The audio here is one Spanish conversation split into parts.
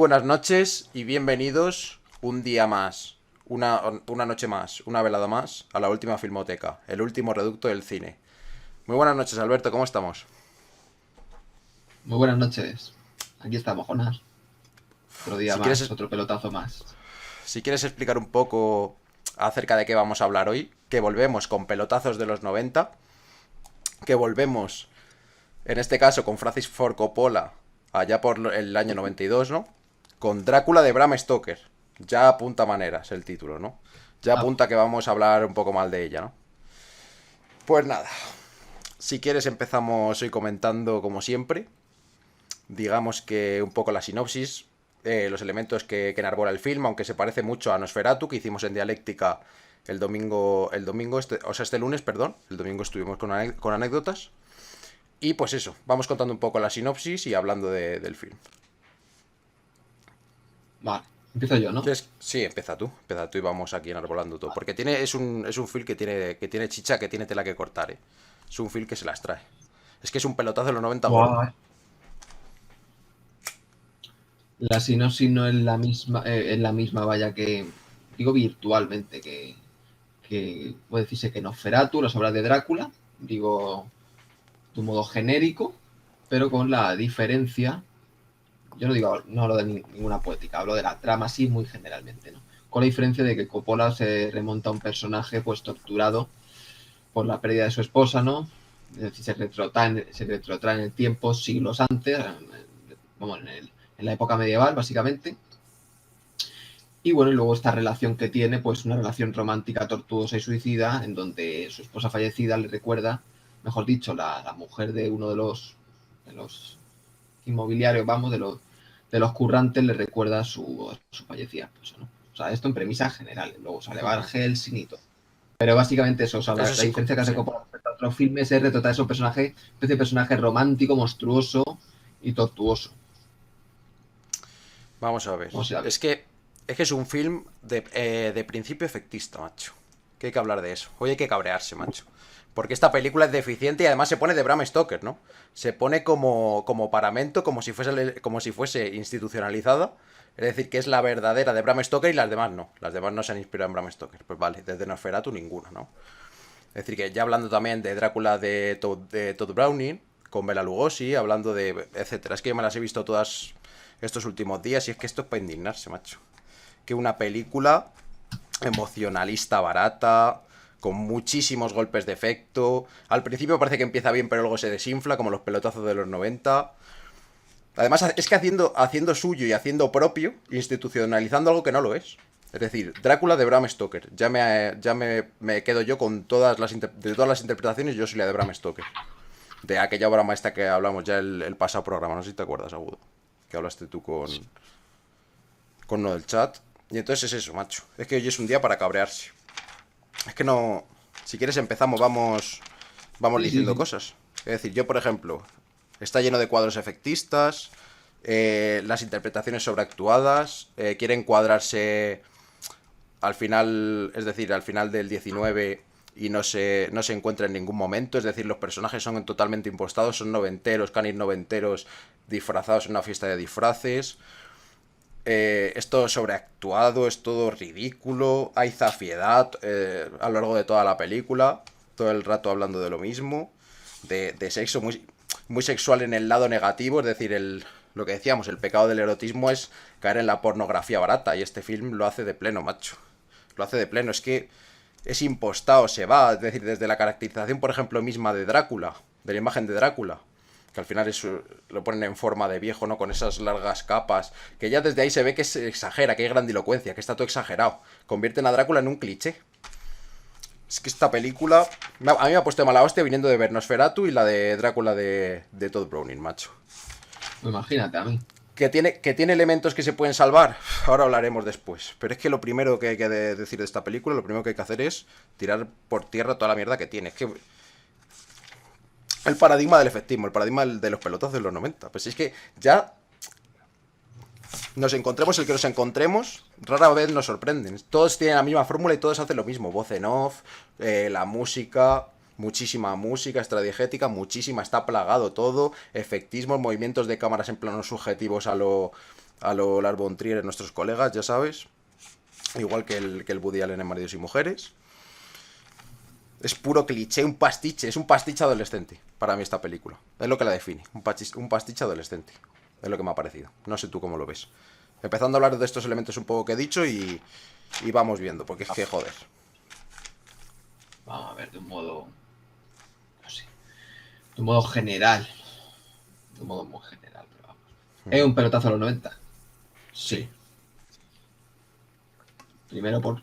buenas noches y bienvenidos un día más, una noche más, una velada más a la última Filmoteca, el último reducto del cine. Muy buenas noches, Alberto, ¿cómo estamos? Muy buenas noches. Aquí estamos, Jonás. Otro día Si más, quieres, otro pelotazo más. si quieres explicar un poco acerca de qué vamos a hablar hoy, que volvemos con pelotazos de los 90, que volvemos, en este caso, con Francis Ford Coppola, allá por el año 92, ¿no? Con Drácula de Bram Stoker. Ya apunta maneras el título, ¿no? Ya Ah, apunta que vamos a hablar un poco mal de ella, ¿no? Pues nada, si quieres empezamos hoy comentando como siempre, digamos que un poco la sinopsis, los elementos que enarbola el film, aunque se parece mucho a Nosferatu, que hicimos en Dialéctica este lunes, perdón, el domingo estuvimos con anécdotas, y pues eso, vamos contando un poco la sinopsis y hablando del film. vale. Empiezo yo, ¿no? Sí, empieza tú y vamos aquí enarbolando todo, porque es un film que tiene chicha, que tiene tela que cortar, es un film que se las trae. Es que es un pelotazo de los 90 gordo. Buah. La sinopsis no es la misma, vaya que, digo virtualmente, que puede decirse que Nosferatu, las obras de Drácula, digo de un modo genérico, pero con la diferencia, yo no digo, no hablo de ninguna poética, hablo de la trama así muy generalmente, ¿no? Con la diferencia de que Coppola se remonta a un personaje pues torturado por la pérdida de su esposa, ¿no? Es decir, se retrotrae en el tiempo siglos antes, como en la época medieval, básicamente. Y bueno, y luego esta relación que tiene, pues una relación romántica, tortuosa y suicida, en donde su esposa fallecida le recuerda, mejor dicho, la mujer de uno de los inmobiliarios, vamos, de los currantes, le recuerda a su fallecida esposa, ¿no? O sea, esto en premisas generales. Luego sale Van Helsing y todo. Pero básicamente eso, o sea, la, Eso la sí, diferencia que hace sí. con respecto a otros filmes es retratar esos personajes, especie de personaje romántico, monstruoso y tortuoso. Vamos a ver. ¿Cómo se llama? Es que es un film de principio efectista, macho. Que hay que hablar de eso. Hoy hay que cabrearse, macho. Porque esta película es deficiente y además se pone de Bram Stoker, ¿no? Se pone como paramento, como si fuese institucionalizada. Es decir, que es la verdadera de Bram Stoker y las demás no. Las demás no se han inspirado en Bram Stoker. Pues vale, desde Nosferatu ninguna, ¿no? Es decir, que ya hablando también de Drácula de Todd Browning, con Bela Lugosi, hablando de etcétera. Es que yo me las he visto todas estos últimos días y es que esto es para indignarse, macho. Que una película emocionalista barata, con muchísimos golpes de efecto. Al principio parece que empieza bien, pero luego se desinfla, como los pelotazos de los 90. Además, es que haciendo suyo y haciendo propio, institucionalizando algo que no lo es. Es decir, Drácula de Bram Stoker. Ya me quedo yo con de todas las interpretaciones, yo soy la de Bram Stoker. De aquella obra maestra que hablamos ya el pasado programa, no sé si te acuerdas, Agudo. Que hablaste tú con uno del chat. Y entonces es eso, macho. Es que hoy es un día para cabrearse. Es que no. Si quieres empezamos, vamos Sí, sí, diciendo sí. cosas. Es decir, yo por ejemplo, está lleno de cuadros efectistas, las interpretaciones sobreactuadas, quieren cuadrarse al final, es decir, al final del 19 y no se encuentra en ningún momento, es decir, los personajes son totalmente impostados, son noventeros, canis noventeros disfrazados en una fiesta de disfraces. Es todo sobreactuado, es todo ridículo, hay zafiedad a lo largo de toda la película, todo el rato hablando de lo mismo, de sexo muy, muy sexual en el lado negativo, es decir, lo que decíamos, el pecado del erotismo es caer en la pornografía barata y este film lo hace de pleno, macho. Lo hace de pleno, es que es impostado, se va, es decir, desde la caracterización, por ejemplo, misma de Drácula, de la imagen de Drácula, que al final lo ponen en forma de viejo, ¿no? Con esas largas capas, que ya desde ahí se ve que se exagera, que hay grandilocuencia, que está todo exagerado. Convierten a Drácula en un cliché. Es que esta película, a mí me ha puesto de mala hostia viniendo de ver Nosferatu y la de Drácula de Todd Browning, macho. Imagínate a mí. Que tiene elementos que se pueden salvar, ahora hablaremos después. Pero es que lo primero que hay que decir de esta película, lo primero que hay que hacer es tirar por tierra toda la mierda que tiene. Es que el paradigma del efectismo, el paradigma de los pelotazos de los 90. Pues es que ya nos encontremos el que nos encontremos, rara vez nos sorprenden. Todos tienen la misma fórmula y todos hacen lo mismo. Voz en off, la música, muchísima música extradigética, muchísima, está plagado todo. Efectismos, movimientos de cámaras en planos subjetivos a lo Lars von Trier, nuestros colegas, ya sabes. Igual que el Woody Allen en Maridos y Mujeres. Es puro cliché, un pastiche. Es un pastiche adolescente para mí esta película. Es lo que la define. Un pastiche adolescente. Es lo que me ha parecido. No sé tú cómo lo ves. Empezando a hablar de estos elementos un poco que he dicho y vamos viendo. Porque es que, joder. Vamos a ver, de un modo, no sé, de un modo general. De un modo muy general, pero vamos. ¿Es un pelotazo a los 90? Sí. Primero por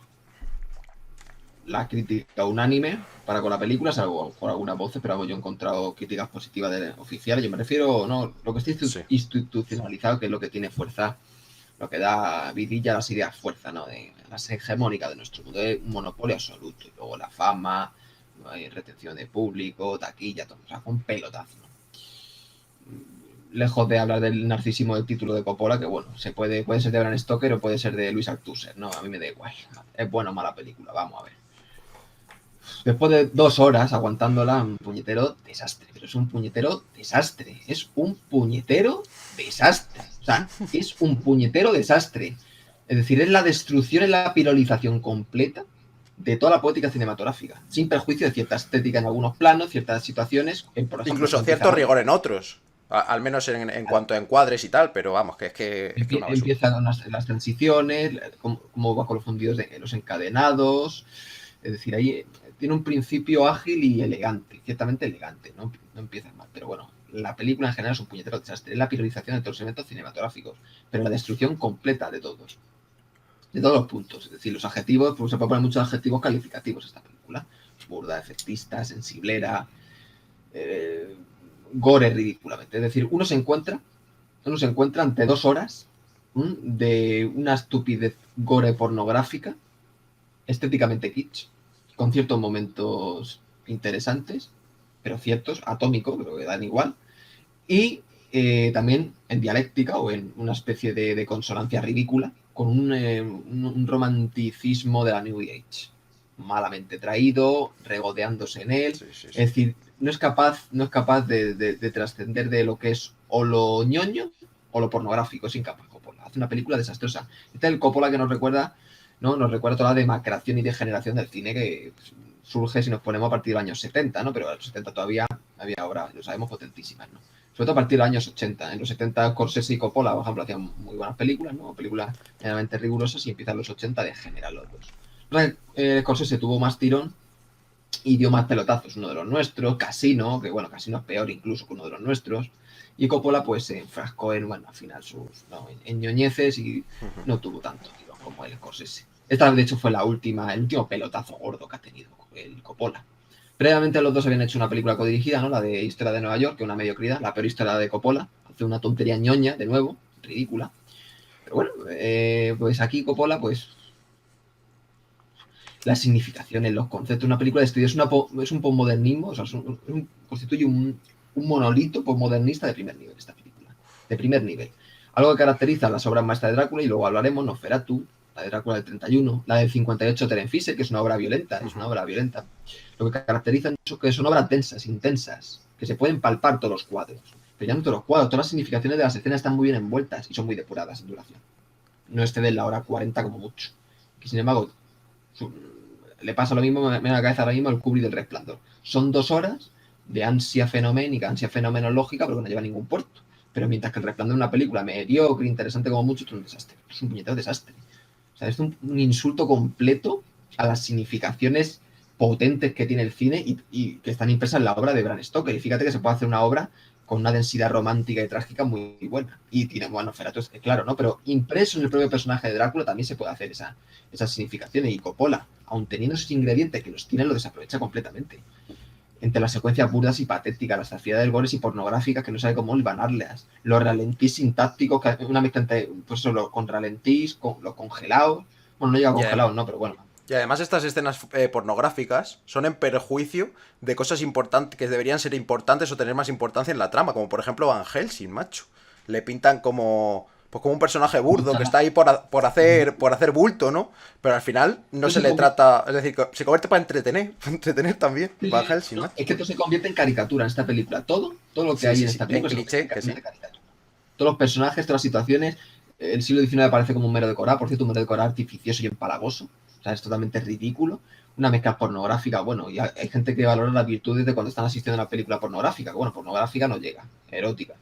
la crítica unánime para con la película, salvo por algunas voces, pero yo he encontrado críticas positivas oficiales. Yo me refiero, no, lo que está Sí. institucionalizado, que es lo que tiene fuerza, lo que da vidilla a las ideas fuerza, ¿no? De las hegemónicas de nuestro mundo, es un monopolio absoluto. Y luego la fama, no hay retención de público, taquilla, todo, o sea, fue un pelotazo, ¿no? Lejos de hablar del narcisismo del título de Coppola, que bueno, puede ser de Bram Stoker o puede ser de Luis Althusser, ¿no? A mí me da igual. Es buena o mala película, vamos a ver. Después de 2 horas aguantándola, un puñetero desastre. Pero es un puñetero desastre. Es un puñetero desastre. O sea, es un puñetero desastre. Es decir, es la destrucción, es la pirolización completa de toda la poética cinematográfica. Sin perjuicio de cierta estética en algunos planos, ciertas situaciones. Por ejemplo, Incluso cierto rigor en otros. Al menos en cuanto a encuadres y tal, pero vamos, que es que una basura. Empiezan las transiciones, cómo va con los fundidos de los encadenados. Es decir, ahí tiene un principio ágil y elegante, ciertamente elegante, no empieza mal, pero bueno, la película en general es un puñetero desastre, es la priorización de todos los elementos cinematográficos, pero la destrucción completa de todos los puntos, es decir, los adjetivos, pues se pueden poner muchos adjetivos calificativos a esta película, burda, efectista, sensiblera, gore ridículamente, es decir, uno se encuentra ante 2 horas de una estupidez gore pornográfica, estéticamente kitsch, con ciertos momentos interesantes, pero ciertos, atómicos, pero que dan igual, y también en dialéctica o en una especie de consonancia ridícula, con un romanticismo de la New Age, malamente traído, regodeándose en él, Sí, sí, sí. es decir, no es capaz de trascender de lo que es o lo ñoño o lo pornográfico, es incapaz Coppola, hace una película desastrosa. Este es el Coppola que nos recuerda, ¿no? Nos recuerda toda la demacración y degeneración del cine que surge si nos ponemos a partir de los años 70, ¿no? Pero en los 70 todavía había obras, lo sabemos, potentísimas, ¿no? Sobre todo a partir de los años 80. En los 70 Scorsese y Coppola, por ejemplo, hacían muy buenas películas, ¿no? Películas generalmente rigurosas, y empiezan los 80 de generar los dos. Scorsese tuvo más tirón y dio más pelotazos, uno de los nuestros, Casino, que bueno, Casino es peor incluso que uno de los nuestros, y Coppola pues se enfrascó en, bueno, al final en ñoñeces y no tuvo tanto tirón como el Scorsese. Esta de hecho fue el último pelotazo gordo que ha tenido el Coppola. Previamente los dos habían hecho una película codirigida, ¿no? La de Historia de Nueva York, que es una mediocridad, la peor historia de Coppola, hace una tontería ñoña, de nuevo, ridícula. Pero bueno, pues aquí Coppola, pues las significaciones, los conceptos, una película de estudio es un postmodernismo, o sea, constituye un monolito postmodernista de primer nivel, esta película, de primer nivel. Algo que caracteriza las obras maestras de Drácula, y luego hablaremos, Nosferatu, la de Drácula del 31, la del 58 Terence Fisher, que es una obra violenta, Lo que caracteriza es que son obras densas, intensas, que se pueden palpar todos los cuadros, pero ya no todos los cuadros, todas las significaciones de las escenas están muy bien envueltas y son muy depuradas en duración. No exceden la hora 40 como mucho. Que sin embargo, le pasa lo mismo, me da la cabeza ahora mismo el Kubrick del Resplandor. Son 2 horas de ansia fenoménica, ansia fenomenológica, pero que no lleva a ningún puerto. Pero mientras que el Resplandor es una película mediocre, interesante como mucho, es un desastre. Es un puñetero desastre. O sea, es un insulto completo a las significaciones potentes que tiene el cine y que están impresas en la obra de Bram Stoker. Y fíjate que se puede hacer una obra con una densidad romántica y trágica muy buena. Y tiene, bueno, Nosferatu es claro, ¿no? Pero impreso en el propio personaje de Drácula también se puede hacer esas significaciones. Y Coppola, aun teniendo esos ingredientes que los tiene, lo desaprovecha completamente. Entre las secuencias burdas y patéticas, las saciedades gores y pornográficas que no sabe cómo hilvanarlas, los ralentís sintácticos, una mezcla entre, pues eso, con ralentís, con los congelados. Bueno, no llega congelados, no, pero bueno. Y además estas escenas pornográficas son en perjuicio de cosas importantes que deberían ser importantes o tener más importancia en la trama, como por ejemplo Van Helsing, macho. Le pintan como pues como un personaje burdo que está ahí por hacer bulto, ¿no? Pero al final no se le trata, es decir, se convierte para entretener también. Sí, Van Helsing, macho. es que todo se convierte en caricatura en esta película. Todo lo que hay en esta película cliché, se convierte en caricatura. Todos los personajes, todas las situaciones, el siglo XIX parece como un mero decorado, por cierto, un mero decorado artificioso y empalagoso. O sea, es totalmente ridículo. Una mezcla pornográfica, bueno, y hay gente que valora las virtudes de cuando están asistiendo a una película pornográfica, que bueno, pornográfica no llega, erótica.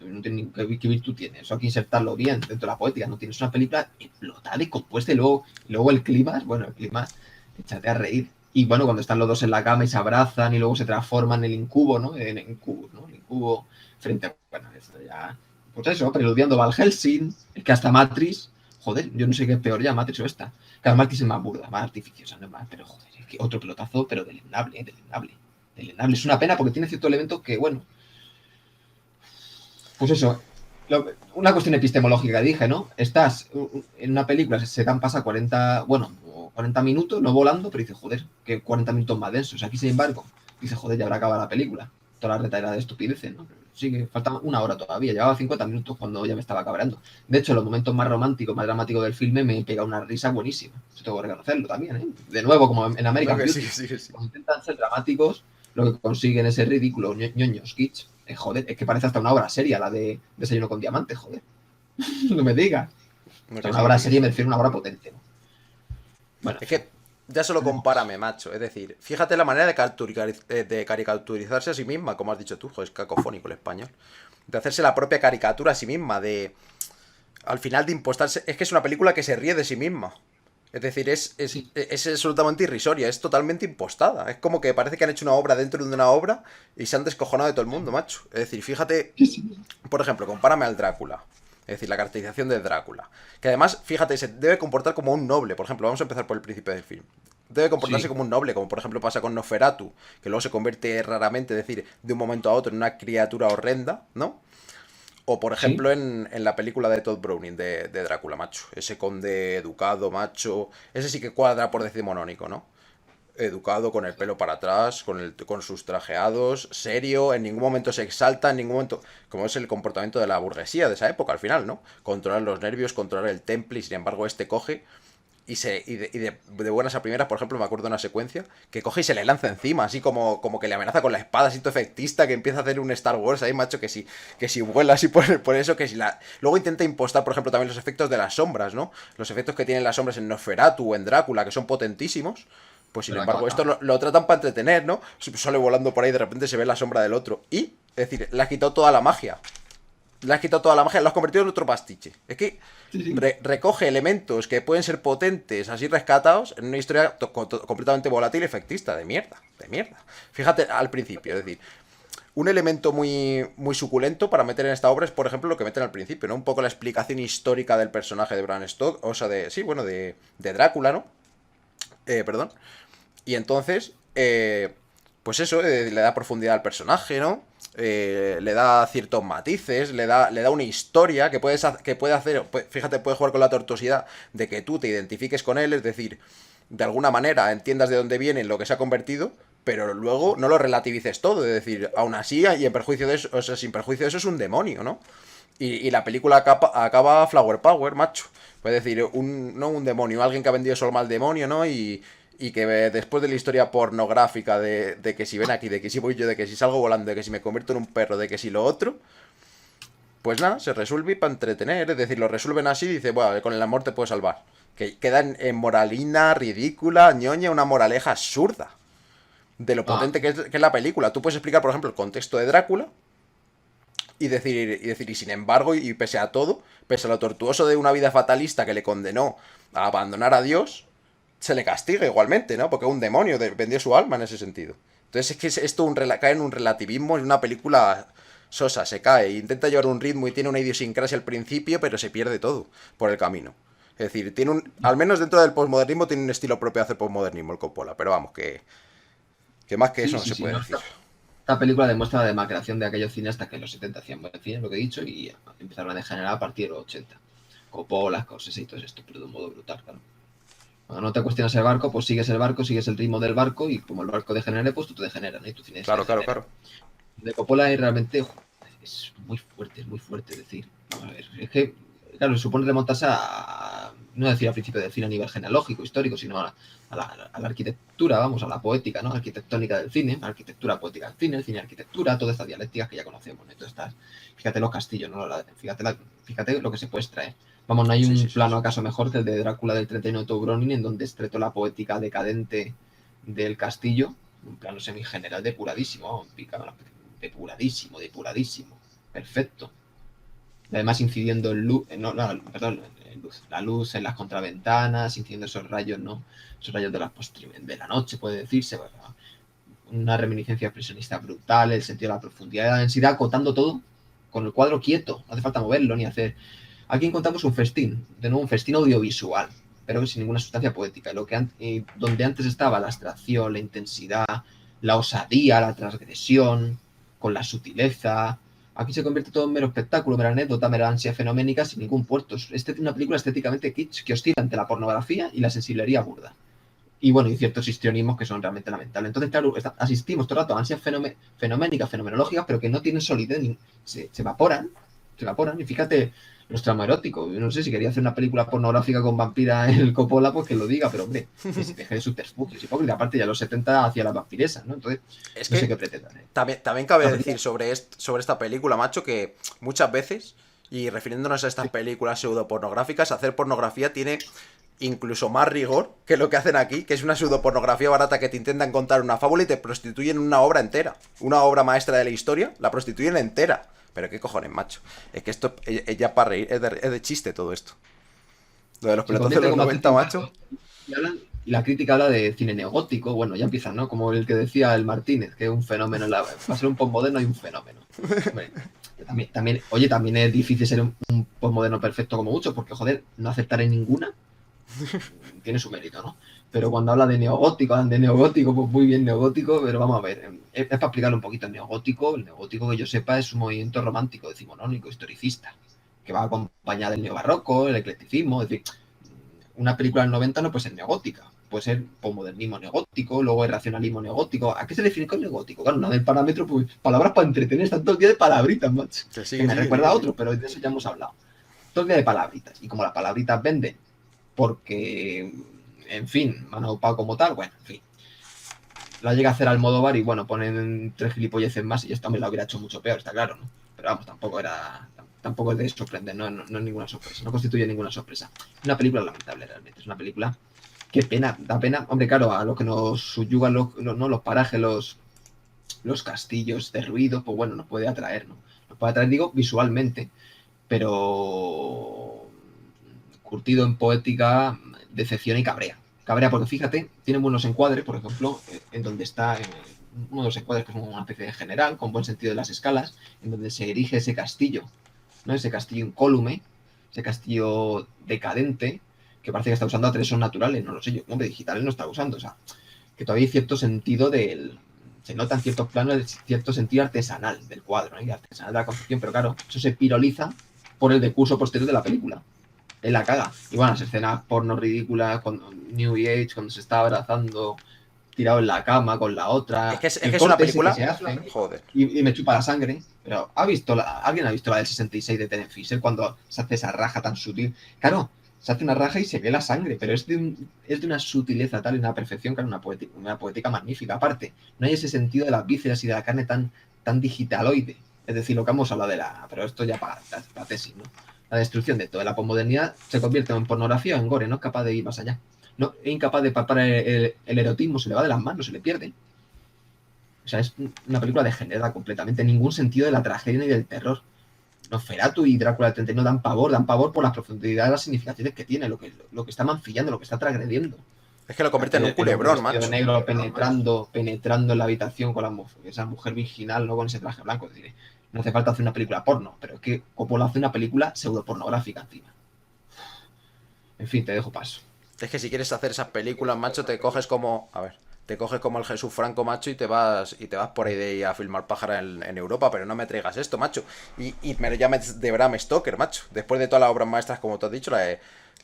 No tiene, ¿qué virtud tiene? Eso hay que insertarlo bien dentro de la poética, no tienes una película explotada y compuesta y luego el clima, bueno, el clima, échate a reír. Y bueno, cuando están los dos en la cama y se abrazan y luego se transforman en el incubo, ¿no? En incubo, ¿no? El incubo frente a... Bueno, esto ya... Pues eso, preludiando Van Helsing, es que hasta Matrix, joder, yo no sé qué es peor ya, Matrix o esta. Claro, Matrix es más burda, más artificiosa, no es más, pero joder, es que otro pelotazo, pero delenable, delenable. Es una pena porque tiene cierto elemento que, bueno, pues eso, una cuestión epistemológica, dije, ¿no? Estás en una película, se dan pasa 40, bueno, 40 minutos, no volando, pero dices, joder, que 40 minutos más densos. Aquí, sin embargo, dices, joder, ya habrá acabado la película. Toda la retaila de estupideces, ¿no? Sí, que faltaba una hora todavía, llevaba 50 minutos cuando ya me estaba cabreando. De hecho, los momentos más románticos, más dramáticos del filme me pega una risa buenísima. Eso tengo que reconocerlo también, ¿eh? De nuevo, como en American Beauty, Sí. cuando intentan ser dramáticos, lo que consiguen es el ridículo, ñoños, kitsch. Joder, es que parece hasta una obra seria la de Desayuno con Diamantes, joder. No me digas. O sea, una obra seria me refiero a una obra potente, ¿no? Bueno, Es que ya solo compárame, macho. Es decir, fíjate la manera de caricaturizarse a sí misma, como has dicho tú, joder, es cacofónico el español. De hacerse la propia caricatura a sí misma, de... Al final de impostarse... Es que es una película que se ríe de sí misma. Es decir, sí, es absolutamente irrisoria, es totalmente impostada. Es como que parece que han hecho una obra dentro de una obra y se han descojonado de todo el mundo, macho. Es decir, fíjate, sí, sí. por ejemplo, compárame al Drácula. Es decir, la caracterización de Drácula. Que además, fíjate, se debe comportar como un noble. Por ejemplo, vamos a empezar por el principio del film. Debe comportarse Sí, como un noble, como por ejemplo pasa con Nosferatu, que luego se convierte raramente, es decir, de un momento a otro en una criatura horrenda, ¿no? O por sí. ejemplo en la película de Todd Browning de Drácula, macho. Ese conde educado, macho. Ese sí que cuadra por decimonónico, ¿no? Educado, con el pelo para atrás, con sus trajeados, serio, en ningún momento se exalta, en ningún momento... Como es el comportamiento de la burguesía de esa época, al final, ¿no? Controlar los nervios, controlar el temple, y sin embargo este coge y de buenas a primeras, por ejemplo, me acuerdo de una secuencia que coge y se le lanza encima, así como que le amenaza con la espada, así todo efectista, que empieza a hacer un Star Wars ahí, macho, que si vuela así por eso, que si la... Luego intenta impostar, por ejemplo, también los efectos de las sombras, ¿no? Los efectos que tienen las sombras en Nosferatu o en Drácula, que son potentísimos. Pues sin Pero embargo, acaba. esto lo tratan para entretener, ¿no? Sale volando por ahí y de repente se ve la sombra del otro. Y, es decir, le has quitado toda la magia. Le has quitado toda la magia, lo has convertido en otro pastiche. Es que Sí, sí. recoge elementos que pueden ser potentes, así rescatados, en una historia completamente volátil y efectista. De mierda, de mierda. Fíjate al principio, es decir, un elemento muy, muy suculento para meter en esta obra es, por ejemplo, lo que meten al principio, ¿no? Un poco la explicación histórica del personaje de Bram Stoker, o sea, sí, bueno, de Drácula, ¿no? Perdón. Y entonces, pues eso, le da profundidad al personaje, ¿no? Le da ciertos matices, le da una historia que puede hacer, fíjate, puede jugar con la tortuosidad de que tú te identifiques con él, es decir, de alguna manera entiendas de dónde viene, en lo que se ha convertido, pero luego no lo relativices todo, es decir, aún así, y en perjuicio de eso, o sea, sin perjuicio de eso es un demonio, ¿no? Y la película acaba Flower Power, macho. Es decir, no un demonio, alguien que ha vendido su alma al demonio, ¿no? Y que después de la historia pornográfica de que si ven aquí, de que si voy yo, de que si salgo volando, de que si me convierto en un perro, de que si lo otro, pues nada, se resuelve para entretener. Es decir, lo resuelven así y dice, bueno, con el amor te puedo salvar. Que queda en moralina, ridícula, ñoña, una moraleja absurda de lo Ah, potente que es la película. Tú puedes explicar, por ejemplo, el contexto de Drácula y sin embargo, y pese a todo, pese a lo tortuoso de una vida fatalista que le condenó a abandonar a Dios, se le castiga igualmente, ¿no? Porque un demonio vendió su alma en ese sentido. Entonces es que esto cae en un relativismo, en una película sosa, se cae, intenta llevar un ritmo y tiene una idiosincrasia al principio, pero se pierde todo por el camino. Es decir, al menos dentro del posmodernismo tiene un estilo propio de hacer posmodernismo el Coppola, pero vamos, que más que eso sí, no sí, se sí. puede No, decir. esta película demuestra la demacración de aquellos cineastas que en los 70 hacían buen cine, lo que he dicho, y empezaron a degenerar a partir de los 80. Coppola, Scorsese y todo esto, pero de un modo brutal, claro. Cuando no te cuestionas el barco, pues sigues el barco, sigues el ritmo del barco, y como el barco degenere, pues tú te degeneras, ¿no? Y tu cine se Claro, claro, degenera. claro. De Coppola es realmente es muy fuerte, es decir, vamos a ver, es que, claro, se supone remontarse no decir al principio del cine a nivel genealógico, histórico, sino a la arquitectura, vamos, a la poética, ¿no? Arquitectónica del cine, la arquitectura poética del cine, el cine arquitectura, todas estas dialécticas que ya conocemos, ¿no? Fíjate los castillos, ¿no? Fíjate lo que se puede extraer. Vamos, no hay Sí, un sí, sí, plano sí. acaso mejor que el de Drácula del 31 de Otto Browning, en donde estretó la poética decadente del castillo, un plano semigeneral depuradísimo, depuradísimo, depuradísimo, perfecto. Y además incidiendo en luz, no, no, perdón, en luz, la luz en las contraventanas, incidiendo esos rayos, ¿no? Esos rayos de la noche, puede decirse, ¿verdad? Una reminiscencia expresionista brutal, el sentido de la profundidad de la densidad, acotando todo con el cuadro quieto, no hace falta moverlo ni hacer. Aquí encontramos un festín, de nuevo un festín audiovisual, pero sin ninguna sustancia poética. Donde antes estaba la abstracción, la intensidad, la osadía, la transgresión, con la sutileza. Aquí se convierte todo en mero espectáculo, mera anécdota, mera ansia fenoménica sin ningún puerto. Es una película estéticamente kitsch que oscila entre la pornografía y la sensiblería burda. Y bueno, y ciertos histrionismos que son realmente lamentables. Entonces, claro, asistimos todo el rato a ansias fenoménicas, fenomenológicas, pero que no tienen solidez, se evaporan, se evaporan. Y fíjate, los trama eróticos. Yo no sé si quería hacer una película pornográfica con vampira en el Coppola, pues que lo diga, pero hombre, que se deje de subterfugios. Y aparte, ya los 70 hacía las vampiresas, ¿no? Entonces, Es no sé que qué pretendan, ¿eh? también cabe Una decir película, sobre esta película, macho, que muchas veces, y refiriéndonos a estas sí, películas pseudopornográficas, hacer pornografía tiene incluso más rigor que lo que hacen aquí, que es una pseudopornografía barata que te intentan contar una fábula y te prostituyen una obra entera. Una obra maestra de la historia, la prostituyen entera. Pero qué cojones, macho. Es que esto es ya para reír, es de chiste todo esto. Lo de los se pelotazos de convierte los como 90 auténtico. macho. Y la crítica habla de cine neogótico, bueno, ya empiezan, ¿no? Como el que decía el Martínez, que es un fenómeno, para ser un postmoderno hay un fenómeno. Hombre, oye, también es difícil ser un postmoderno perfecto como mucho, porque, joder, no aceptar en ninguna tiene su mérito, ¿no? Pero cuando habla hablan de neogótico, pues muy bien neogótico, pero vamos a ver, es para explicarlo un poquito. El neogótico que yo sepa es un movimiento romántico, decimonónico, historicista, que va acompañado del neobarroco, el eclecticismo, es decir, una película del 90 no puede ser neogótica, puede ser postmodernismo neogótico, luego el racionalismo neogótico. ¿A qué se le define con neogótico? Claro, no del parámetro, pues palabras para entretener, están todo el día de palabritas, macho. Que sí, Que que me sí, que sí, recuerda que a sí. otro, pero de eso ya hemos hablado. Todo el día de palabritas. Y como las palabritas venden, porque, en fin, me han ocupado como tal, bueno, en fin. La llega a hacer al modo bar y bueno, ponen tres gilipolleces más y esto me lo hubiera hecho mucho peor, está claro, ¿no? Pero vamos, tampoco es de sorprender, no es ninguna sorpresa, no constituye ninguna sorpresa. Es una película lamentable realmente, es una película que pena, da pena, hombre, claro, a lo que nos subyugan los parajes, los castillos de ruido, pues bueno, nos puede atraer, ¿no? Nos puede atraer, digo, visualmente, pero curtido en poética, decepciona y cabrea. Cabrea porque fíjate, tiene buenos encuadres, por ejemplo, en donde está uno de los encuadres que es una especie de general, con buen sentido de las escalas, en donde se erige ese castillo, ¿no? Ese castillo incólume, ese castillo decadente, que parece que está usando atresos naturales, no lo sé yo, hombre, digitales no está usando, o sea, que todavía hay cierto sentido se nota en ciertos planos cierto sentido artesanal del cuadro, ¿no? Y artesanal de la construcción, pero claro, eso se piroliza por el decurso posterior de la película. Él la caga. Y bueno, las escenas porno ridículas con New Age, cuando se está abrazando, tirado en la cama con la otra, Es el que es una corte ese que película. se hace Joder. y me chupa la sangre. Pero ¿alguien ha visto la del 66 de Terence Fisher cuando se hace esa raja tan sutil? Claro, se hace una raja y se ve la sangre, pero es de una sutileza tal y una perfección, claro, una poética magnífica. Aparte, no hay ese sentido de las vísceras y de la carne tan digitaloide. Es decir, lo que hemos hablado pero esto ya para la tesis, ¿no? La destrucción de toda la posmodernidad se convierte en pornografía, en gore, no es capaz de ir más allá. No, es incapaz de palpar el erotismo, se le va de las manos, se le pierde. O sea, es una película degenerada completamente, en ningún sentido de la tragedia ni del terror. Nosferatu y Drácula del 31 dan pavor por la profundidad de las significaciones que tiene, lo que está mancillando, lo que está transgrediendo. Es que lo convierte en un El hombre culebrón, vestido de macho. negro penetrando en la habitación con esa mujer virginal, no con ese traje blanco. Es decir, no hace falta hacer una película porno, pero es que Coppola hace una película pseudopornográfica encima. En fin, te dejo paso. Es que si quieres hacer esas películas, macho, te coges como. A ver. Te coges como el Jesús Franco, macho, y te vas por ahí de ahí a filmar pájara en Europa, pero no me traigas esto, macho. Y me lo llames de Bram Stoker, macho. Después de todas las obras maestras, como tú has dicho,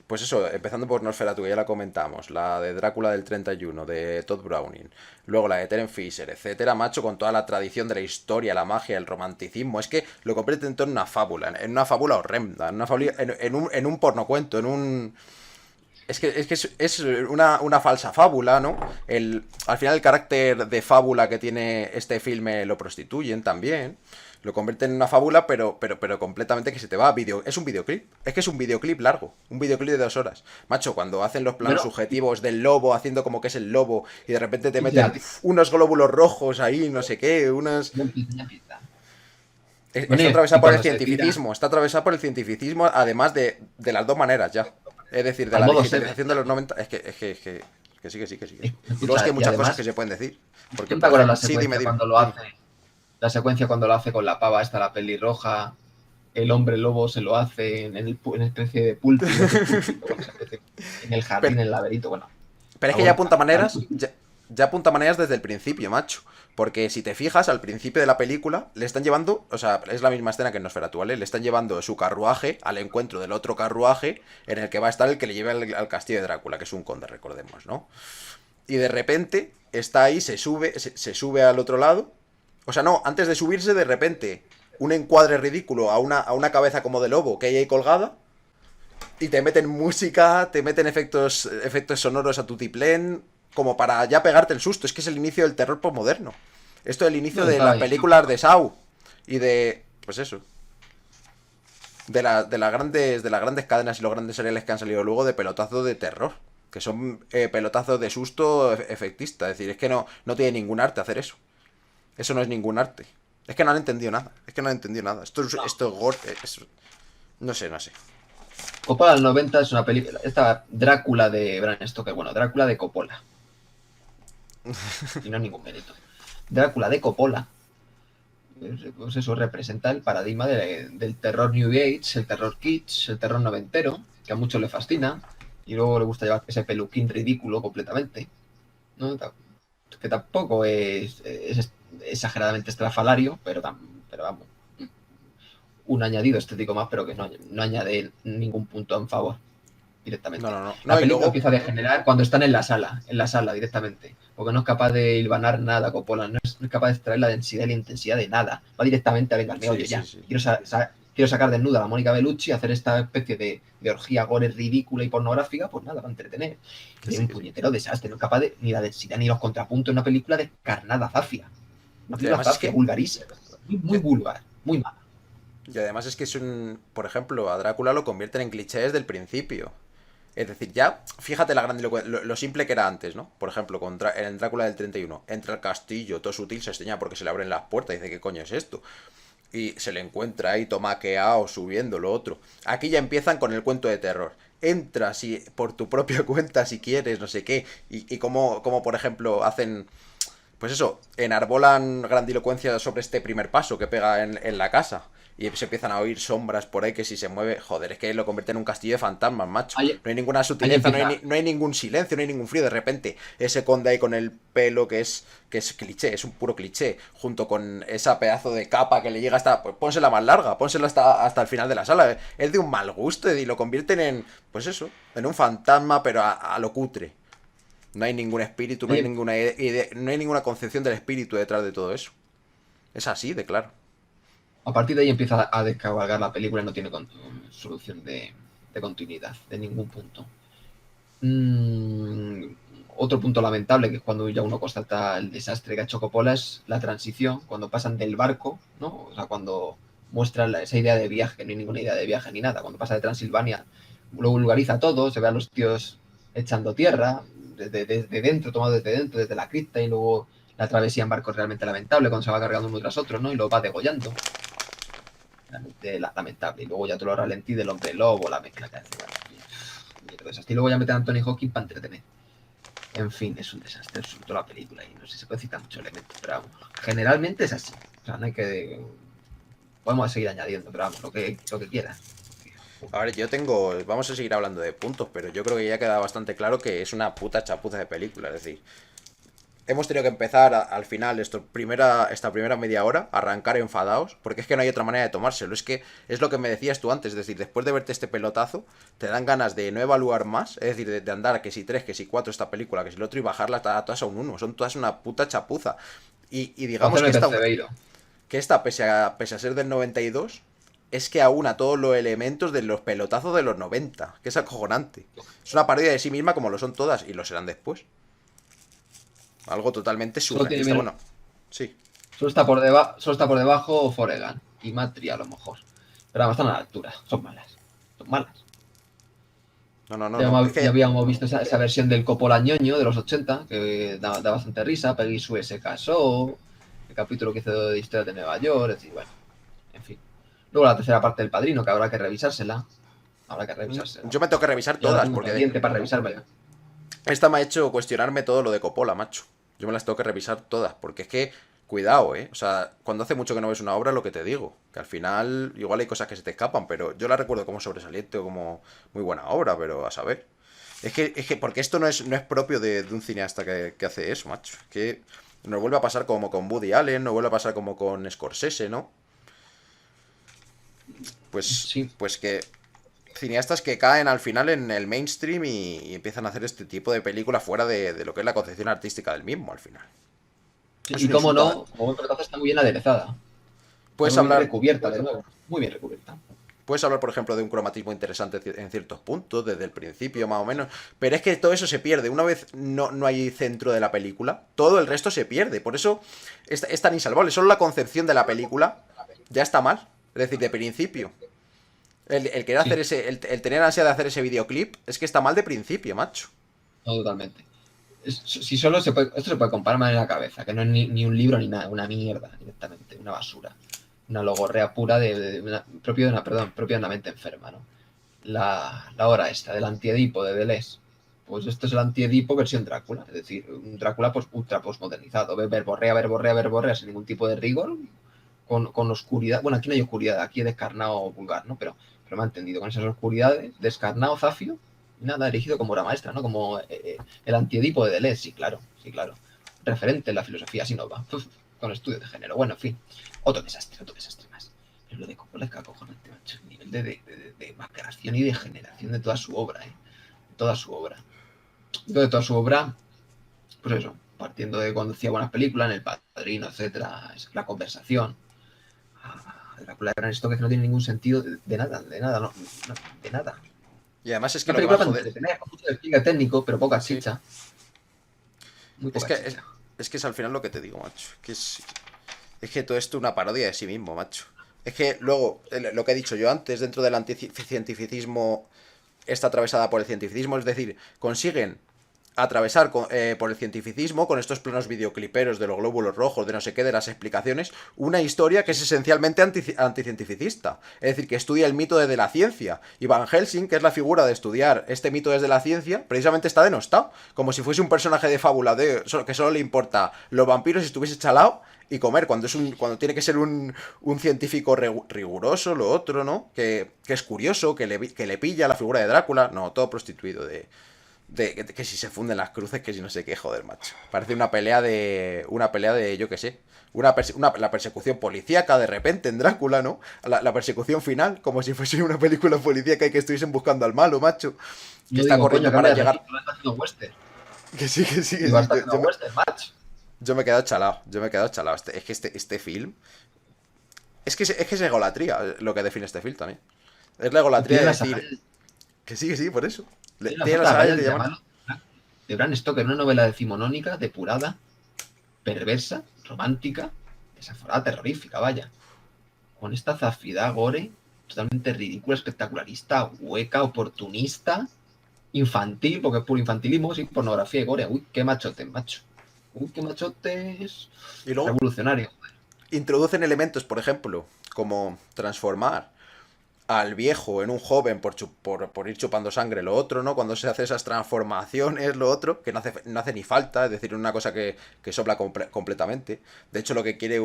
pues eso, empezando por Nosferatu, que ya la comentamos, la de Drácula del 31, de Todd Browning, luego la de Terence Fisher, etcétera, macho, con toda la tradición de la historia, la magia, el romanticismo, es que lo convierte todo en una fábula horrenda, en una fábula, en un pornocuento, es una falsa fábula, ¿no? Al final el carácter de fábula que tiene este filme lo prostituyen también. Lo convierten en una fábula, pero completamente que se te va a video. Es un videoclip. Es que es un videoclip largo. Un videoclip de 2 horas. Macho, cuando hacen los planos Bueno, subjetivos del lobo, haciendo como que es el lobo, y de repente te ya, meten unos glóbulos rojos ahí, no sé qué, unas. ya empieza, ya empieza. Bueno, Está y atravesada por el cuando se tira cientificismo. Está atravesada por el cientificismo, además de las dos maneras ya. Es decir, de al la modo Seven digitalización de los también. 90. Que sí, que sí, que sí. Que sí. Y luego es que Escucha, hay y muchas cosas que además, se pueden decir. Porque, ¿no te por acuerdas la ejemplo, sí, dime, secuencia dime, cuando lo dime. hace? La secuencia cuando lo hace con la pava esta, la pelirroja, el hombre lobo se lo hace en una especie de púlpito, que es púlpito, bueno, esa especie, en el Pero, jardín, en el laberinto, bueno, pero es que ya algo apunta maneras. rarísimo. Ya apunta maneras desde el principio, macho. Porque si te fijas, al principio de la película le están llevando, o sea, es la misma escena que en Nosferatu, ¿vale? Le están llevando su carruaje al encuentro del otro carruaje en el que va a estar el que le lleve al castillo de Drácula, que es un conde, recordemos, ¿no? Y de repente está ahí, se sube al otro lado. O sea, no, antes de subirse, de repente, un encuadre ridículo a una cabeza como de lobo que hay ahí colgada. Y te meten música, te meten efectos sonoros a tutiplén, como para ya pegarte el susto. Es que es el inicio del terror postmoderno. Esto es el inicio No, de estaba las bien. películas de Saw. Y de. Pues eso. De las grandes cadenas y los grandes seriales que han salido luego de pelotazos de terror. Que son pelotazos de susto efectista. Es decir, es que no tiene ningún arte hacer eso. Eso no es ningún arte. Es que no han entendido nada. Es que no han entendido nada. Esto es gore. No sé, no sé. Coppola del 90 es una película, esta Drácula de Bram Stoker, bueno, Drácula de Coppola, y no es ningún mérito. Drácula de Coppola, pues eso representa el paradigma del terror New Age, el terror kitsch, el terror noventero, que a muchos le fascina, y luego le gusta llevar ese peluquín ridículo completamente, ¿no? Que tampoco es exageradamente estrafalario, pero vamos, un añadido estético más, pero que no añade ningún punto en favor No, directamente. no, no. La No, y película luego. empieza a degenerar cuando están en la sala directamente, porque no es capaz de hilvanar nada, Coppola, no es capaz de extraer la densidad y la intensidad de nada, va directamente a venga, al Sí, meollo sí, ya. sí. Quiero sacar desnuda a la Mónica Bellucci, hacer esta especie de orgía gore ridícula y pornográfica, pues nada, va a entretener. Que Y es sí, un que sí. puñetero desastre, no es capaz de ni la densidad ni los contrapuntos, una película descarnada, zafia. Una Y película además es zafia, que. vulgarísima, muy vulgar, muy mala. Y además es que es un. Por ejemplo, a Drácula lo convierten en cliché desde el principio. Es decir, ya, fíjate la grandilocuencia, lo simple que era antes, ¿no? Por ejemplo, en el Drácula del 31, entra al castillo, todo sutil, se extraña porque se le abren las puertas y dice, ¿qué coño es esto? Y se le encuentra ahí tomaqueado, subiendo lo otro. Aquí ya empiezan con el cuento de terror. Entra por tu propia cuenta si quieres, no sé qué. Y como por ejemplo hacen, pues eso, enarbolan grandilocuencia sobre este primer paso que pega en la casa. Y se empiezan a oír sombras por ahí que si se mueve, joder, es que lo convierte en un castillo de fantasmas, macho. Ahí, No hay ninguna ahí sutileza, empieza. no hay ningún silencio, no hay ningún frío. De repente, ese conde ahí con el pelo que es cliché, es un puro cliché, junto con esa pedazo de capa que le llega hasta, pues pónsela más larga, pónsela hasta el final de la sala. Es de un mal gusto y lo convierten en, pues eso, en un fantasma, pero a lo cutre. No hay ningún espíritu, no hay Ahí, ninguna idea, no hay ninguna concepción del espíritu detrás de todo eso. Es así de claro. a partir de ahí empieza a descabalgar la película y no tiene solución de continuidad, de ningún punto. Mm, otro punto lamentable, que es cuando ya uno constata el desastre que ha hecho Coppola, es la transición, cuando pasan del barco, ¿no? O sea, cuando muestra esa idea de viaje, que no hay ninguna idea de viaje ni nada, cuando pasa de Transilvania, lo vulgariza todo, se ve a los tíos echando tierra, desde dentro, tomado desde dentro, desde la cripta, y luego la travesía en barco es realmente lamentable, cuando se va cargando uno tras otro, ¿no? Y lo va degollando. Realmente lamentable. Y luego ya te lo ralentí del hombre lobo, la mezcla que hace. Y luego ya meten a Anthony Hawking para entretener. En fin, es un desastre absoluto la película y no sé, se puede citar muchos elementos, pero vamos, generalmente es así. O sea, no hay que. Podemos seguir añadiendo, pero vamos, lo que quieras. A ver, yo tengo. Vamos a seguir hablando de puntos, pero yo creo que ya queda bastante claro que es una puta chapuza de película. Es decir, hemos tenido que empezar al final, esta primera media hora, arrancar enfadados, porque es que no hay otra manera de tomárselo. Es que es lo que me decías tú antes, es decir, después de verte este pelotazo, te dan ganas de no evaluar más, es decir, de andar que si 3, que si 4 esta película, que si el otro y bajarla a todas a un uno. Son todas una puta chapuza. Y digamos Hacerme que esta, Percebeiro. que esta pese a ser del 92, es que aúna todos los elementos de los pelotazos de los 90, que es acojonante. Es una parodia de sí misma como lo son todas, y lo serán después. Algo totalmente Solo tiene surrealista. menos, Bueno, sí. solo está por debajo Foregan y Matri a lo mejor. Pero vamos, están a la altura. Son malas. Son malas. No, no, no, Ya, no. Es ya que habíamos visto esa versión del Coppola ñoño de los 80, que da bastante risa. Peggy Sue se casó, el capítulo que hizo de Historia de Nueva York, es decir, bueno, en fin. Luego la tercera parte del Padrino, que habrá que revisársela. Habrá que revisársela. yo me tengo que revisar Yo la todas, tengo porque pendiente para revisármela. esta me ha hecho cuestionarme todo lo de Coppola, macho. Yo me las tengo que revisar todas, porque es que, cuidado, ¿eh? O sea, cuando hace mucho que no ves una obra, lo que te digo, que al final igual hay cosas que se te escapan, pero yo la recuerdo como sobresaliente o como muy buena obra, pero a saber. Es que porque esto no es propio de un cineasta que hace eso, macho. Es que nos vuelve a pasar como con Woody Allen, nos vuelve a pasar como con Scorsese, ¿no? Pues, Sí. pues que cineastas que caen al final en el mainstream y empiezan a hacer este tipo de películas fuera de lo que es la concepción artística del mismo, al final. Es Y un cómo insulto. no, como buen pelotazo está muy bien aderezada. Está Puedes muy bien hablar, recubierta de nuevo. Muy bien recubierta. puedes hablar, por ejemplo, de un cromatismo interesante en ciertos puntos, desde el principio más o menos, pero es que todo eso se pierde. Una vez no hay centro de la película, todo el resto se pierde. Por eso es tan insalvable. Solo la concepción de la película ya está mal. Es decir, de principio. El querer hacer Sí, el tener ansia de hacer ese videoclip es que está mal de principio, macho. no, totalmente. Si solo esto se puede comparar más en la cabeza, que no es ni un libro ni nada, una mierda directamente, una basura. Una logorrea pura propio de una mente enferma, ¿no? La hora esta, del antiedipo de Deleuze. Pues esto es el antiedipo versión Drácula, es decir, un Drácula pues ultra postmodernizado, verborrea, verborrea, verborrea, sin ningún tipo de rigor, con oscuridad. Bueno, aquí no hay oscuridad, aquí es descarnado vulgar, ¿no? Pero me ha entendido, con esas oscuridades, descarnado, zafio, nada, erigido como obra maestra, ¿no? Como el antiedipo de Deleuze, sí, claro, sí, claro. Referente en la filosofía sinova, con estudios de género. Bueno, en fin, otro desastre más. Pero lo de Coppola es que acojonante, macho. El nivel de macración y de generación de toda su obra, ¿eh? De toda su obra. De toda su obra, pues eso, partiendo de cuando hacía buenas películas, en El Padrino, etcétera, La Conversación, Drácula de Bram Stoker, que no tiene ningún sentido de nada, de nada. Y además es que Una lo que más película para jode. entretener, con mucho despliegue técnico, pero poca Sí. chicha. Muy Es poca que chicha. es al final lo que te digo, macho. Es que todo esto es una parodia de sí mismo, macho. Es que luego, lo que he dicho yo antes, dentro del anticientificismo, está atravesada por el cientificismo, es decir, consiguen atravesar por el cientificismo, con estos planos videocliperos de los glóbulos rojos, de no sé qué, de las explicaciones, una historia que es esencialmente anticientificista. Es decir, que estudia el mito desde la ciencia. Y Van Helsing, que es la figura de estudiar este mito desde la ciencia, precisamente está denostado. Como si fuese un personaje de fábula que solo le importa los vampiros si estuviese chalado y comer, cuando tiene que ser un científico riguroso, lo otro, ¿no? Que es curioso, que le pilla la figura de Drácula. No, todo prostituido que si se funden las cruces, que si no sé qué, joder, macho. Parece una pelea de yo qué sé. La persecución policíaca de repente en Drácula, ¿no? La persecución final, como si fuese una película policíaca y que estuviesen buscando al malo, macho. Que Yo está digo, coño, corriendo cambia para de llegar. registro, está haciendo western. Que sí, que sí, que Digo, sí. está haciendo western, macho. Yo me he quedado chalado. Yo me he quedado chalado. Es que este film. Es que es egolatría lo que define este film también. Es la egolatría Tiene de las decir. agallas, Que sí, por eso. tiene las Tiene las agallas agallas de de llamar. llamarlo de Bram Stoker, una novela decimonónica, depurada, perversa, romántica, desaforada, terrorífica, vaya. Con esta zafidad gore, totalmente ridícula, espectacularista, hueca, oportunista, infantil, porque es puro infantilismo, sí, pornografía y gore. Uy, qué machote, macho. Uy, qué machote es Y luego revolucionario. introducen elementos, por ejemplo, como transformar al viejo en un joven por ir chupando sangre, lo otro, ¿no? Cuando se hace esas transformaciones, lo otro, que no hace ni falta, es decir, una cosa que sopla completamente. De hecho, lo que quiere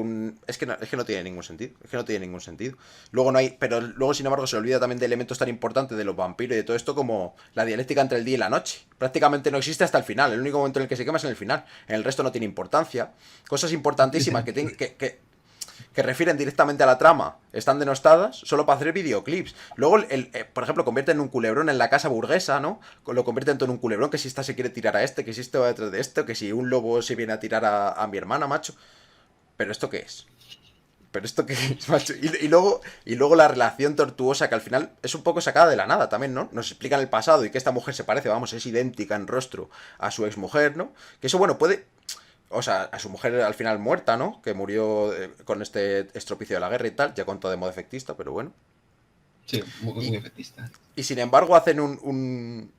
es que no tiene ningún sentido. Es que no tiene ningún sentido. Luego no hay. Pero luego, sin embargo, se olvida también de elementos tan importantes de los vampiros y de todo esto como la dialéctica entre el día y la noche. Prácticamente no existe hasta el final. El único momento en el que se quema es en el final. En el resto no tiene importancia. Cosas importantísimas que refieren directamente a la trama están denostadas solo para hacer videoclips. Luego, por ejemplo, convierten un culebrón en la casa burguesa, ¿no? Lo convierten todo en un culebrón, que si esta se quiere tirar a este, que si este va detrás de esto, que si un lobo se viene a tirar a mi hermana, macho. ¿Pero esto qué es? pero esto que es, macho. Y luego la relación tortuosa que al final es un poco sacada de la nada también, ¿no? Nos explican el pasado y que esta mujer se parece, vamos, es idéntica en rostro a su exmujer, ¿no? Que eso, bueno, puede... O sea, a su mujer al final muerta, ¿no? Que murió con este estropicio de la guerra y tal, ya con todo de modo efectista, pero bueno. Sí, muy, Y, muy efectista. y sin embargo hacen un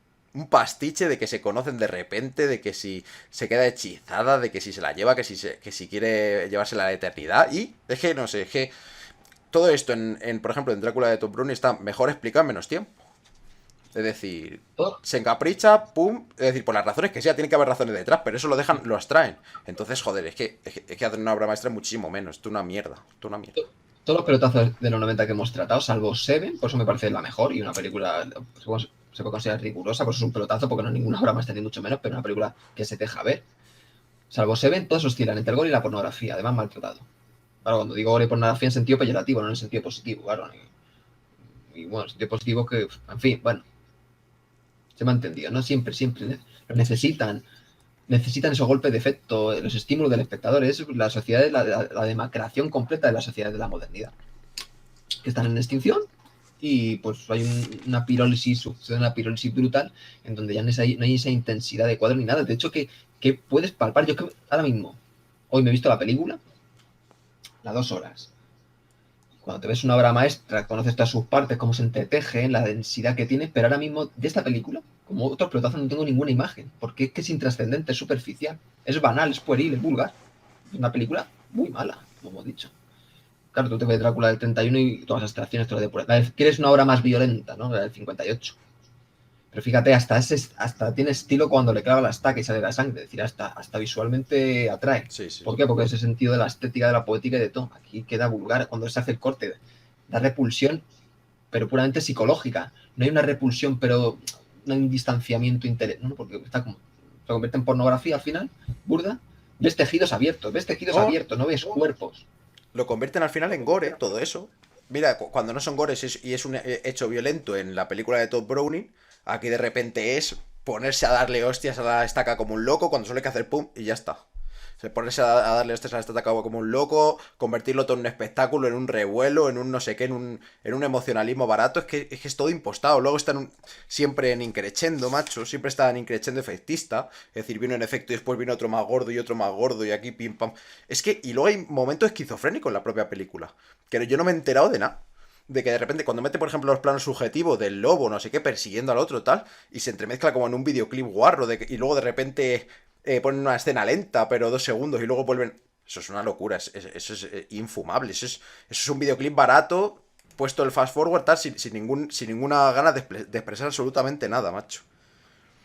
pastiche de que se conocen de repente, de que si se queda hechizada, de que si se la lleva, que si quiere llevársela a la eternidad. Y es que, no sé, es que todo esto por ejemplo, en Drácula de Tom Bruni está mejor explicado en menos tiempo. Es decir, Todo- se encapricha, pum. Es decir, por las razones que sea, tiene que haber razones detrás, pero eso lo dejan, lo abstraen. Entonces, joder, es que hacen una obra maestra muchísimo menos. Esto es una mierda. Esto es una mierda. Todos los pelotazos de los 90 que hemos tratado, salvo Seven, por eso me parece la mejor y una película pues, se puede considerar rigurosa, por eso es un pelotazo, porque no es ninguna obra maestra ni mucho menos, pero una película que se deja ver. Salvo Seven, todos oscilan entre el gore y la pornografía, además maltratado. Claro, cuando digo gore y pornografía en sentido peyorativo, no en sentido positivo, claro. Y bueno, en sentido positivo que, en fin, bueno, se me ha entendido, ¿no? Siempre lo necesitan esos golpes de efecto, los estímulos del espectador. Es la sociedad, la demacración completa de la sociedad de la modernidad, que están en extinción y pues hay una pirólisis, sucede una pirólisis brutal en donde ya no hay esa intensidad de cuadro ni nada. De hecho, que puedes palpar. Yo que ahora mismo, hoy me he visto la película, las 2 horas. Cuando te ves una obra maestra, conoces todas sus partes, cómo se entreteje, la densidad que tiene, pero ahora mismo de esta película, como otros pelotazos, no tengo ninguna imagen, porque es que es intrascendente, es superficial, es banal, es pueril, es vulgar. Es una película muy mala, como hemos dicho. Claro, tú te ves Drácula del 31 y todas las extracciones te lo depuran. Quieres una obra más violenta, ¿no? La del 58. Pero fíjate, hasta tiene estilo cuando le clava la estaca y sale la sangre. Es decir, hasta visualmente atrae. Sí, sí. ¿Por qué? Porque ese sentido de la estética, de la poética y de todo. Aquí queda vulgar cuando se hace el corte. Da repulsión, pero puramente psicológica. No hay una repulsión, pero no hay un distanciamiento intelectual, ¿no? Porque se convierte en pornografía al final, burda. Ves tejidos No, abiertos, no ves cuerpos. lo convierten al final en gore, todo eso. Mira, cuando no son gores y es un hecho violento en la película de Todd Browning, aquí de repente es ponerse a darle hostias a la estaca como un loco cuando solo hay que hacer pum y ya está. Ponerse a darle hostias a la estaca como un loco, convertirlo todo en un espectáculo, en un revuelo, en un no sé qué, en un emocionalismo barato, es que es todo impostado. Luego están siempre en increchendo, macho, siempre están en increchendo efectista. Es decir, vino en efecto y después vino otro más gordo y otro más gordo y aquí pim pam. Es que, y luego hay momentos esquizofrénicos en la propia película, que yo no me he enterado de nada. De que de repente cuando mete, por ejemplo, los planos subjetivos del lobo, no sé qué, persiguiendo al otro, tal, y se entremezcla como en un videoclip guarro, y luego de repente ponen una escena lenta, pero 2 segundos, y luego vuelven. Eso es una locura, eso es infumable. Eso es un videoclip barato, puesto el fast forward, tal, sin ninguna gana de expresar absolutamente nada, macho.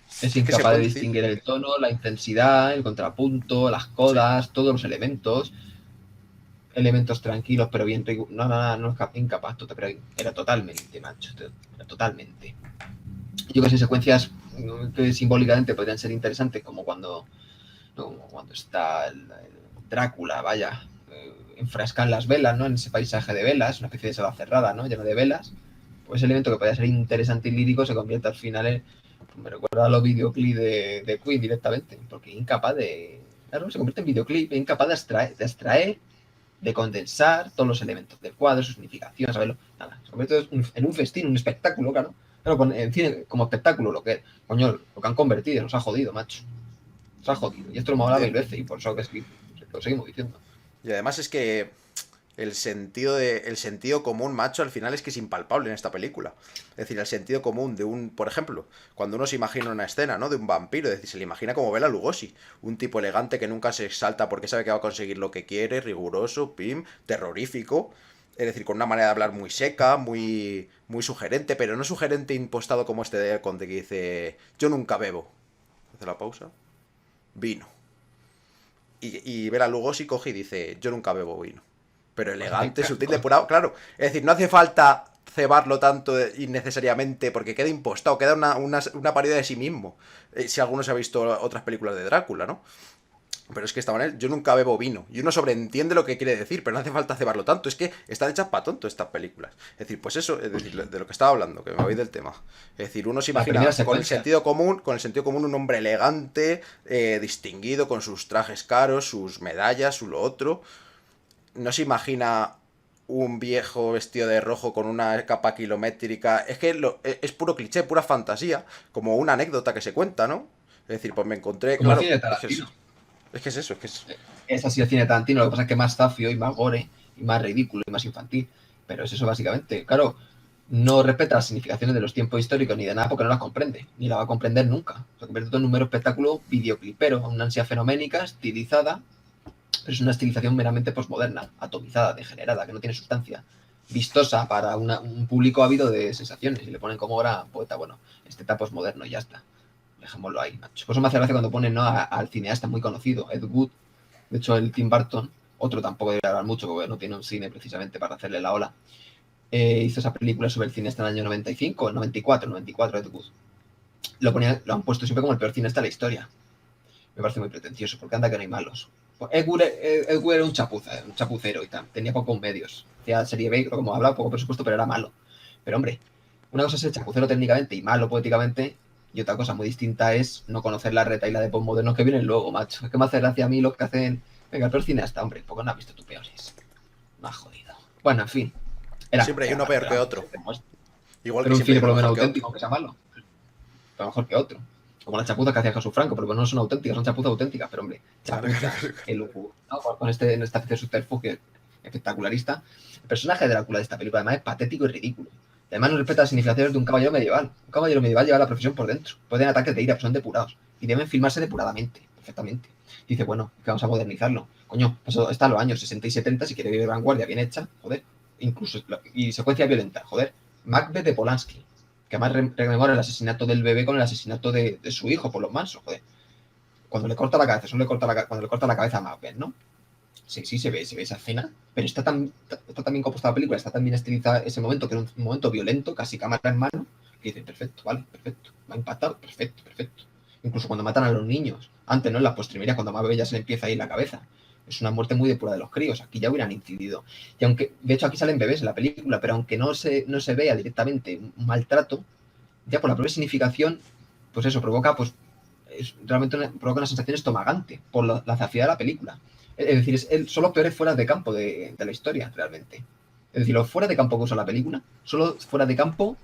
Es Es que se incapaz de puede decir. distinguir el tono, la intensidad, el contrapunto, las Sí. codas, todos los elementos tranquilos, pero bien. No, incapaz, pero era totalmente, macho, era totalmente. Yo que sé, secuencias que simbólicamente podrían ser interesantes, como cuando está el Drácula, vaya, enfrascan las velas, ¿no? En ese paisaje de velas, una especie de sala cerrada, ¿no? Lleno de velas. Pues ese elemento que podría ser interesante y lírico se convierte al final en. Me recuerda a los videoclips de Queen directamente, porque es incapaz de. Claro, se convierte en videoclip, es incapaz de extraer, de condensar todos los elementos del cuadro, su significación, saberlo. Nada, se convierte en un festín, un espectáculo, claro. Claro, en cine como espectáculo, coño, lo que han convertido, nos ha jodido, macho. Nos ha jodido. Y esto lo hemos hablado mil veces y por eso que lo seguimos diciendo. Y además es que el sentido común, macho, al final es que es impalpable en esta película. Es decir, el sentido común de por ejemplo, cuando uno se imagina una escena, ¿no? De un vampiro, es decir, se le imagina como Bela Lugosi, un tipo elegante que nunca se exalta porque sabe que va a conseguir lo que quiere, riguroso, pim, terrorífico. Es decir, con una manera de hablar muy seca, muy sugerente, pero no sugerente impostado como este de Conde que dice, yo nunca bebo. Hace la pausa. Vino. Y Bela Lugosi coge y dice, yo nunca bebo vino. Pero Pues hace elegante, sutil, depurado, claro. Es decir, no hace falta cebarlo tanto innecesariamente porque queda impostado, queda una parodia de sí mismo. Si alguno se ha visto otras películas de Drácula, ¿no? Pero es que esta manera, yo nunca bebo vino. Y uno sobreentiende lo que quiere decir, pero no hace falta cebarlo tanto. Es que están hechas para tonto estas películas. Es decir, pues eso, es decir, de lo que estaba hablando, que me voy del tema. Es decir, uno se la primera imagina con el secuencia. sentido común, un hombre elegante, distinguido, con sus trajes caros, sus medallas, su lo otro. No se imagina un viejo vestido de rojo con una capa kilométrica. Es que es puro cliché, pura fantasía, como una anécdota que se cuenta, ¿no? Es decir, pues me encontré, Como el claro, cine de es que es, Tarantino. es que es eso, es que es... Es así el cine de Tarantino, lo que pasa es que más zafio y más gore y más ridículo y más infantil. Pero es eso básicamente. Claro, no respeta las significaciones de los tiempos históricos ni de nada porque no las comprende, ni la va a comprender nunca. Se convierte todo en un mero espectáculo videoclipero, una ansia fenoménica, estilizada, pero es una estilización meramente posmoderna, atomizada, degenerada, que no tiene sustancia, vistosa para un público ávido de sensaciones. Y le ponen como gran poeta, bueno, este está posmoderno y ya está. Dejémoslo ahí, macho. Por eso me hace gracia cuando ponen, ¿no?, al cineasta muy conocido, Ed Wood. De hecho, el Tim Burton, otro tampoco debe hablar mucho porque no tiene un cine precisamente para hacerle la ola. Hizo esa película sobre el cineasta en el año 95, 94, Ed Wood. Lo han puesto siempre como el peor cineasta de la historia. Me parece muy pretencioso, porque anda que no hay malos. Ed Wood era un chapuza, un chapucero y tal. Tenía pocos medios. Hacía serie B, como hablaba, poco presupuesto, pero era malo. Pero hombre, una cosa es ser chapucero técnicamente y malo poéticamente, y otra cosa muy distinta es no conocer la retaíla de postmodernos que vienen luego, macho. Es que me hace gracia a mí lo que hacen. Venga, el peor cineasta, hombre, porque no has visto tus peores. No has jodido. Bueno, en fin. Siempre hay uno Malo, peor pero que vamos, otro. pero Igual que un siempre hay cine por uno lo menos mejor que otro. auténtico, aunque sea malo. Pero mejor que otro. Como las chapuzas que hacía Jesús Franco, pero no son auténticas, son chapuzas auténticas, pero hombre, Claro, claro, chapuzas, claro. el Ubu, ¿no? Con esta especie de subterfugio espectacularista. El personaje de Drácula de esta película además es patético y ridículo. Y además no respeta las significaciones de un caballero medieval. Un caballero medieval lleva la profesión por dentro. Pueden ataques de ira, pero son depurados. Y deben filmarse depuradamente, perfectamente. Dice, bueno, que vamos a modernizarlo. Coño, eso está en los años 60 y 70, si quiere vivir vanguardia bien hecha, joder. Incluso, y secuencia violenta, joder. Macbeth de Polanski, que además rememora el asesinato del bebé con el asesinato de su hijo por los mansos, joder. Cuando le corta la cabeza, cuando le corta la cabeza a Macbeth, ¿no? Sí, sí, se ve esa escena, pero está tan bien compuesta la película, está tan bien estilizada ese momento, que era un momento violento, casi cámara en mano, que dice, perfecto, vale, perfecto, me ha impactado, perfecto, perfecto. Incluso cuando matan a los niños, antes, ¿no? En las postrimerías, cuando a Macbeth ya se le empieza a ir la cabeza. Es una muerte muy depurada de los críos, aquí ya hubieran incidido. Y aunque, de hecho, aquí salen bebés en la película, pero aunque no se vea directamente un maltrato, ya por la propia significación, pues eso, provoca, pues, realmente provoca una sensación estomagante por la zafia de la película. Es decir, son los peores fueras de campo de la historia, realmente. Es decir, los fuera de campo que usa la película son los fuera de campo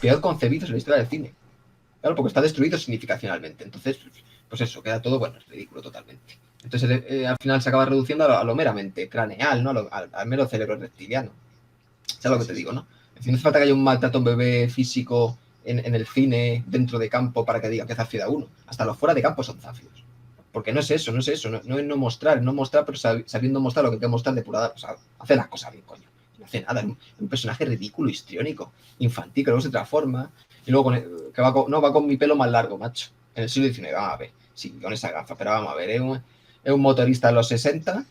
peor concebidos en la historia del cine. Claro, porque está destruido significacionalmente. Entonces, pues eso, queda todo, bueno, es ridículo totalmente. Entonces, al final se acaba reduciendo a lo meramente craneal, ¿no? Al mero cerebro reptiliano. ¿Sabes lo que te digo, no? Es decir, no hace falta que haya un maltrato a un bebé físico en el cine, dentro de campo, para que diga que zafio da uno. Hasta los fuera de campo son zafios. Porque no es eso, no es no mostrar, pero sabiendo mostrar lo que hay que mostrar depurada. O sea, hace las cosas bien, coño. No hace nada, es un personaje ridículo, histriónico, infantil, que luego se transforma. Y luego va con mi pelo más largo, macho. En el siglo XIX, vamos a ver. Sí, con esa gafa, pero vamos a ver, es un motorista de los 60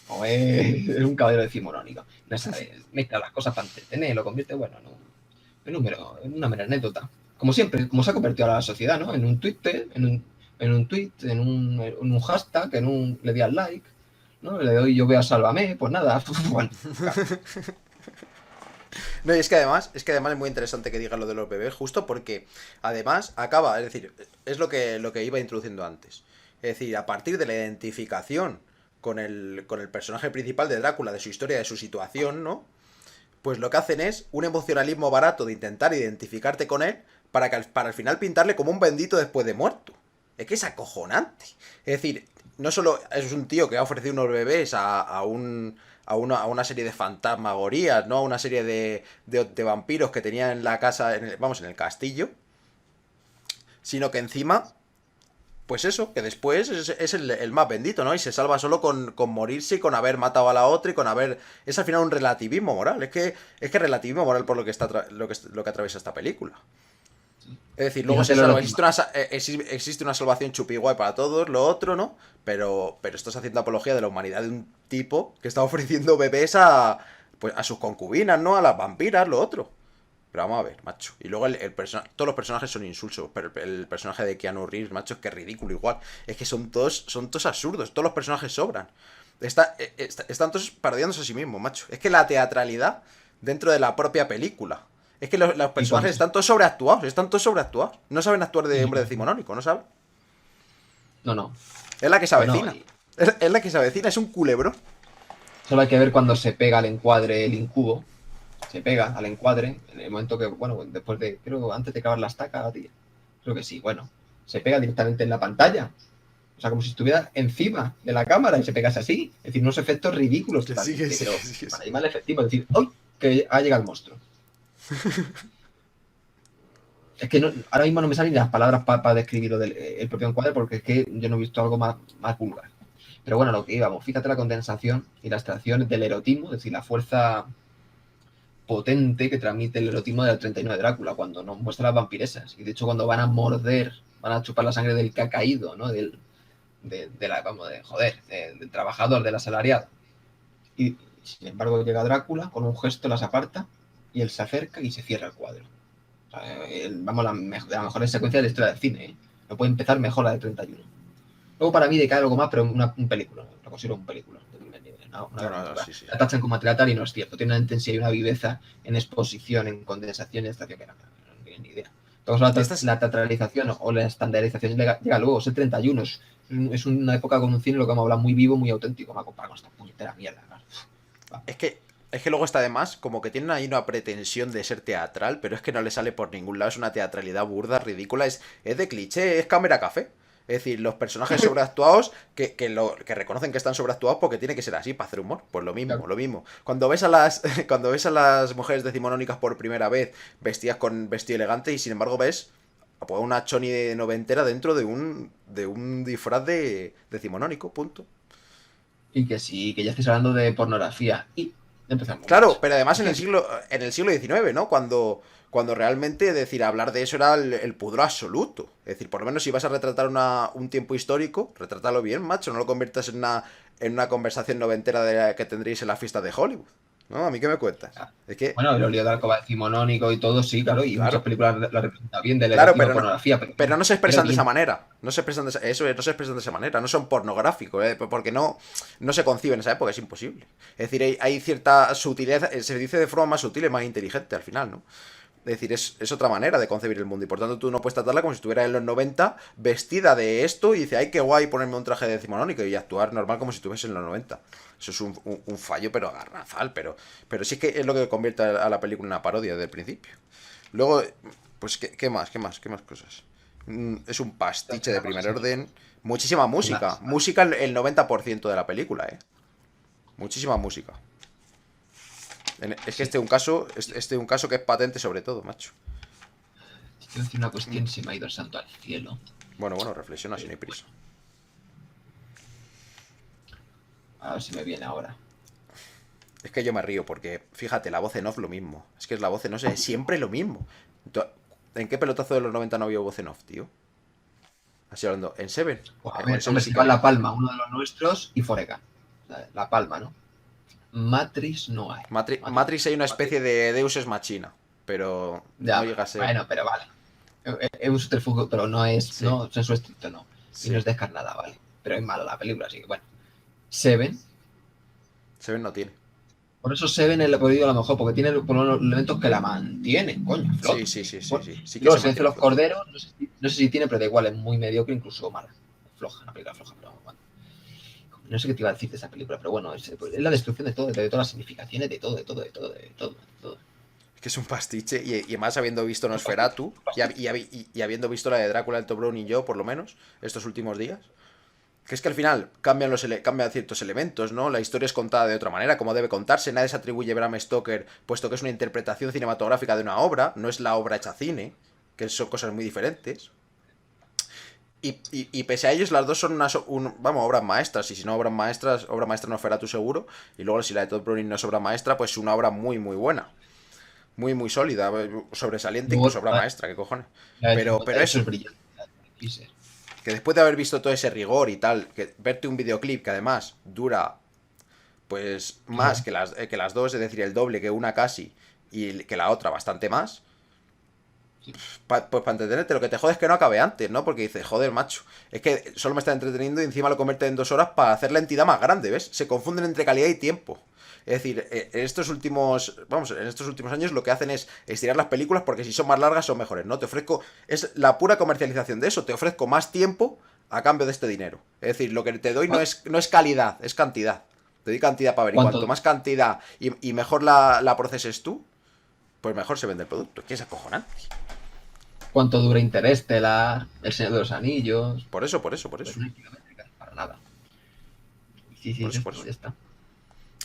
o es un caballero decimonónico. No sabe, mezcla las cosas para entretener, lo convierte, bueno, en una mera anécdota. Como siempre, como se ha convertido a la sociedad, ¿no? En un Twitter, en un tweet, en un hashtag, le di al like, ¿no? Le doy yo veo a Sálvame, pues nada, bueno, claro. No, y es que además es muy interesante que digan lo de los bebés, justo porque además acaba, es decir, es lo que iba introduciendo antes. Es decir, a partir de la identificación con el personaje principal de Drácula, de su historia, de su situación, ¿no? Pues lo que hacen es un emocionalismo barato de intentar identificarte con él para al final pintarle como un bendito después de muerto. Es que es acojonante. Es decir, no solo es un tío que ha ofrecido unos bebés a una serie de fantasmagorías, ¿no? A una serie de vampiros que tenía en la casa, en el castillo, sino que encima, pues eso, que después es el más bendito, ¿no? Y se salva solo con morirse y con haber matado a la otra y con haber... Es al final un relativismo moral. Es que relativismo moral por lo que lo que atraviesa esta película. Es decir, Y luego no te se lo salva. encima. Existe una salvación chupi guay para todos, lo otro, ¿no? Pero estás haciendo apología de la humanidad de un tipo que está ofreciendo bebés pues, a sus concubinas, ¿no? A las vampiras, lo otro. Pero vamos a ver, macho. Y luego todos los personajes son insulsos, pero el personaje de Keanu Reeves, macho, es que es ridículo igual. Es que son todos absurdos, todos los personajes sobran. Están todos parodiándose a sí mismos, macho. Es que la teatralidad dentro de la propia película. Es que los Y con personajes están todos sobreactuados. No saben actuar de y hombre con- decimonónico, no saben. no, no. Es la que se Bueno, avecina. Es la que se avecina, es un culebrón. Solo hay que ver cuando se pega al encuadre el incubo. Se pega al encuadre en el momento que, bueno, después de, creo, antes de acabar la estaca, tío. Creo que sí, bueno. Se pega directamente en la pantalla. O sea, como si estuviera encima de la cámara y se pegase así. Es decir, unos efectos ridículos Que sí, que totalmente, sí, pero que sí, que para sí. mí mal efectivo. Es decir, ¡ay! Que ha llegado el monstruo. Es que no, ahora mismo no me salen ni las palabras para describir lo del el propio encuadre porque es que yo no he visto algo más vulgar. Pero bueno, lo que íbamos, fíjate la condensación y la extracción del erotismo, es decir, la fuerza potente que transmite el erotismo del 39 de Drácula cuando nos muestra las vampiresas. Y de hecho, cuando van a morder, van a chupar la sangre del que ha caído, ¿no? Vamos, del trabajador, del asalariado. Y sin embargo, llega Drácula, con un gesto las aparta y él se acerca y se cierra el cuadro. O sea, vamos, de las mejores secuencias de la historia del cine. ¿Eh? No puede empezar mejor la de 31. Luego para mí decae algo más, pero un película. Lo considero un película de primer nivel. Una No, gran no, no, película. sí, sí. La tachan como material tal y no es cierto. Tiene una intensidad y una viveza en exposición, en condensación y estación que no tienen ni idea. Entonces, Estas, la teatralización o la estandarización llega luego, es el 31. Es una época con un cine, lo que hemos hablado, muy vivo, muy auténtico. Me ha comparado con esta puñetera mierda. ¿No? es que, es que luego está además como que tienen ahí una pretensión de ser teatral, pero es que no le sale por ningún lado, es una teatralidad burda, ridícula, es de cliché, es cámara café. Es decir, los personajes sobreactuados que reconocen que están sobreactuados porque tiene que ser así para hacer humor. Pues lo mismo, Claro. lo mismo. Cuando ves a las cuando ves a las mujeres decimonónicas por primera vez vestidas con vestido elegante y sin embargo ves pues, una choni de noventera dentro de un disfraz de decimonónico, punto. Y que sí, que ya estés hablando de pornografía. Y empezamos, Claro, macho. pero además Es que en el siglo XIX, ¿no? Cuando realmente, decir, hablar de eso era el pudor absoluto. Es decir, por lo menos si vas a retratar un tiempo histórico, retrátalo bien, macho, no lo conviertas en una conversación noventera que tendréis en la fiesta de Hollywood. ¿No? ¿A mí qué me cuentas? Es que, bueno, el lío de Alcoba decimonónico y todo, sí, claro, y muchas claro, películas la representan bien del claro, erotismo pornografía, pero no se pero expresan de esa bien, manera. No se expresan de eso, no se expresan de esa manera. No son pornográficos, porque no se concibe en esa época, es imposible. Es decir, hay cierta sutileza, se dice de forma más sutil y más inteligente al final, ¿no? Es decir, es otra manera de concebir el mundo y por tanto tú no puedes tratarla como si estuviera en los 90 vestida de esto y dice, ay, qué guay ponerme un traje decimonónico y actuar normal como si estuviese en los 90. Eso es un fallo, pero garrafal, pero sí que es lo que convierte a la película en una parodia desde el principio. Luego, pues, ¿qué más? ¿Qué más? ¿Qué más cosas? Es un pastiche de una cosa primer así. orden. Muchísima música. Música el 90% de la película, ¿eh? Muchísima música. Es que Sí, este es un caso que es patente sobre todo, macho. quiero decir una cuestión, se me ha ido el santo al cielo. Bueno, bueno, reflexiona si no hay Bueno, prisa. a ver si me viene ahora. Es que yo me río porque, fíjate, la voz en off lo mismo. Es que es la voz en off, es siempre lo mismo. ¿En qué pelotazo de los 90 no había voz en off, tío? Así hablando, ¿en Seven? Pues a En ver, Seven hombre, sí se que lleva había. La Palma, uno de los nuestros, y Foreca. La Palma, ¿no? Matrix no hay. Matrix hay una Matrix, especie de Deus Ex Machina, pero no ya, llega a ser. bueno, pero vale. Es un subterfugio, pero no es, Sí, no, sensu estricto, no. Y no sí. es descarnada, vale. Pero es mala la película, así que bueno. Seven. Seven no tiene. Por eso Seven le he podido a lo mejor, porque tiene por lo menos elementos que la mantienen, coño, a Sí, flote. sí, sí, sí, Bueno, sí. Sí y que luego se Silencio mantiene de a los flote. Corderos, no sé si tiene, pero da igual, es muy mediocre, incluso mala. Floja, una película floja, pero bueno. No sé qué te iba a decir de esa película, pero bueno, es la destrucción de todo, de todas las significaciones, de todo, de todo, de todo, de todo, de todo. Es que es un pastiche. Y además habiendo visto Nosferatu y habiendo visto la de Drácula, el Toblerone y yo, por lo menos, estos últimos días. Que es que al final cambian ciertos elementos, ¿no? La historia es contada de otra manera, como debe contarse. Nadie se atribuye a Bram Stoker, puesto que es una interpretación cinematográfica de una obra, no es la obra hecha cine, que son cosas muy diferentes. Y pese a ellos, las dos son vamos, obras maestras. Y si no obra maestra no fuera tú seguro. Y luego, si la de Todd Browning no es obra maestra, pues una obra muy, muy buena. Muy, muy sólida. Sobresaliente, incluso Luego, obra maestra, ¿qué cojones? la Pero de hecho es eso, brillante, la de Freezer. que después de haber visto todo ese rigor y tal, que verte un videoclip que además dura, pues, más Claro. que las dos, es decir, el doble que una casi, y que la otra bastante más. Sí. Pues para entretenerte, lo que te jode es que no acabe antes, ¿no? Porque dices, joder, macho, es que solo me está entreteniendo y encima lo convierte en 2 horas para hacer la entidad más grande, ¿ves? Se confunden entre calidad y tiempo. Es decir, en estos últimos años lo que hacen es estirar las películas porque si son más largas son mejores, ¿no? Te ofrezco, es la pura comercialización de eso, te ofrezco más tiempo a cambio de este dinero. Es decir, lo que te doy no Ah, es calidad, es cantidad. Te doy cantidad para ver. Y cuanto ¿Cuánto, más cantidad y mejor la proceses tú, pues mejor se vende el producto. Es que es acojonante. cuánto dura Interestelar, El Señor de los Anillos? Por eso, por eso, por Pues eso. no hay kilométricas para nada. Sí, sí, Por es eso, por esto, eso. ya está.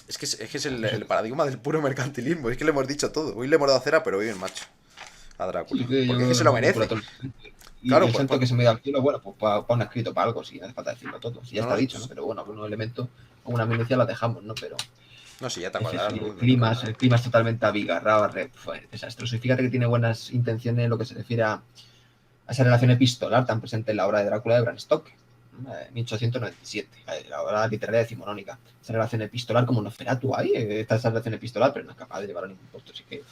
Es que es Eso el que... paradigma del puro mercantilismo. Es que le hemos dicho todo. Hoy le hemos dado cera, pero hoy el macho. A Drácula. Sí, que yo Porque es creo que que se es lo muy popular merece. todo el santo. Y Claro, el santo que se me da al cielo, bueno, pues pon escrito para algo, si no hace falta decirlo todo. Si ya no, está no, dicho, ¿no? Pero bueno, algunos elementos, alguna minucia las dejamos, ¿no? Pero no, sí, ya te es acordarás, eso, y ¿no? De lo que... el clima es totalmente abigarrado, fue desastroso. Y fíjate que tiene buenas intenciones en lo que se refiere a esa relación epistolar tan presente en la obra de Drácula de Bram Stoker, ¿no? 1897, la obra literaria decimonónica. Esa relación epistolar como Nosferatu hay, está esa relación epistolar, pero no es capaz de llevar a ningún puerto, así que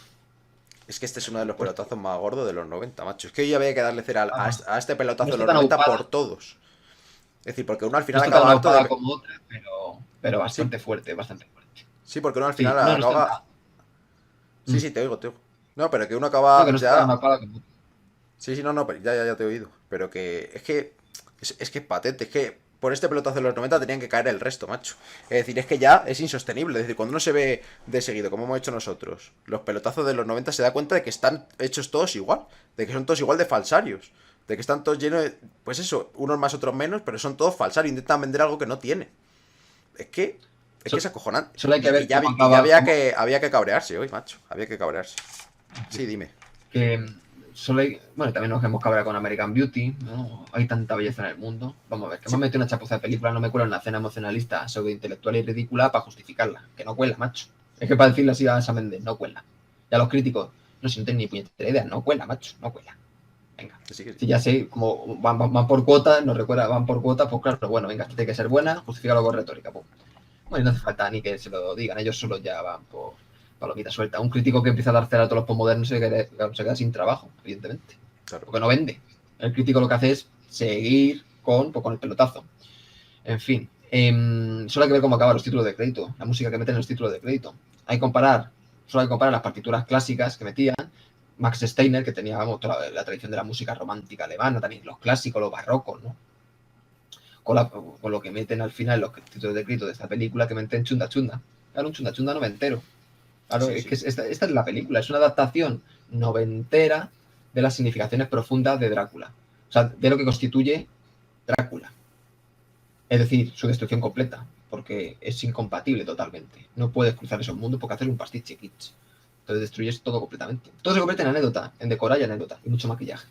Es que este es uno de ningún los puerto. pelotazos más gordos de los 90, macho. Es que hoy había que darle cera Vamos, a este no pelotazo de está los tan 90 por aupada, todos. Es decir, porque uno al no final está tan acaba harto aupada de... como otra, pero Sí, bastante fuerte, bastante fuerte. sí, porque uno al Sí, final no, no está acaba... tan... Sí, sí, te oigo, te oigo. No, pero que uno No, acaba que no está tan ya... aupada como otra. Sí, sí, no, no, pero ya te he oído. Pero que es que... Es que es patente, es que por este pelotazo de los 90 tenían que caer el resto, macho. Es decir, es que ya es insostenible. Es decir, cuando uno se ve de seguido, como hemos hecho nosotros, los pelotazos de los 90 se da cuenta de que están hechos todos igual. De que son todos igual de falsarios. De que están todos llenos de... Pues eso, unos más, otros menos, pero son todos falsarios. Intentan vender algo que no tiene. Es que... Es que es acojonante. Solo hay que Y ver ya, cómo y ya acaba, cómo, había que cabrearse hoy, macho. Había que cabrearse. Sí, dime. que solo hay, bueno, también nos hemos cabreado con American Beauty, ¿no? Hay tanta belleza en el mundo. Vamos a ver, que me Sí, han metido una chapuza de película, no me cuela una escena emocionalista, pseudo intelectual y ridícula para justificarla, que no cuela, macho. Es que para decirle así a Sam Mendes, no cuela. Y a los críticos, no sienten ni puñetera idea, no cuela, macho, no cuela. Venga. que sí, que sí. Si ya sé, como van por cuotas, nos recuerda, van por cuotas, pues claro, bueno, venga, esto tiene que ser buena, justifícalo con retórica, pues. Bueno, no hace falta ni que se lo digan, ellos solo ya van por palomita suelta. Un crítico que empieza a dar cera a todos los postmodernos se queda sin trabajo, evidentemente, Claro. porque no vende. El crítico lo que hace es seguir con el pelotazo. En fin, solo hay que ver cómo acaban los títulos de crédito, la música que meten en los títulos de crédito. Solo hay que comparar las partituras clásicas que metían Max Steiner, que tenía vamos, toda la tradición de la música romántica alemana, también los clásicos, los barrocos, ¿no? Con lo que meten al final los títulos de crédito de esta película, que meten chunda chunda. Claro, un chunda chunda noventero. Claro, Sí, es que sí. esta es la película, es una adaptación noventera de las significaciones profundas de Drácula. O sea, de lo que constituye Drácula. Es decir, su destrucción completa, porque es incompatible totalmente. No puedes cruzar esos mundos porque hacer un pastiche kitsch. Entonces destruyes todo completamente. Todo se convierte en anécdota, en decorar y anécdota, y mucho maquillaje.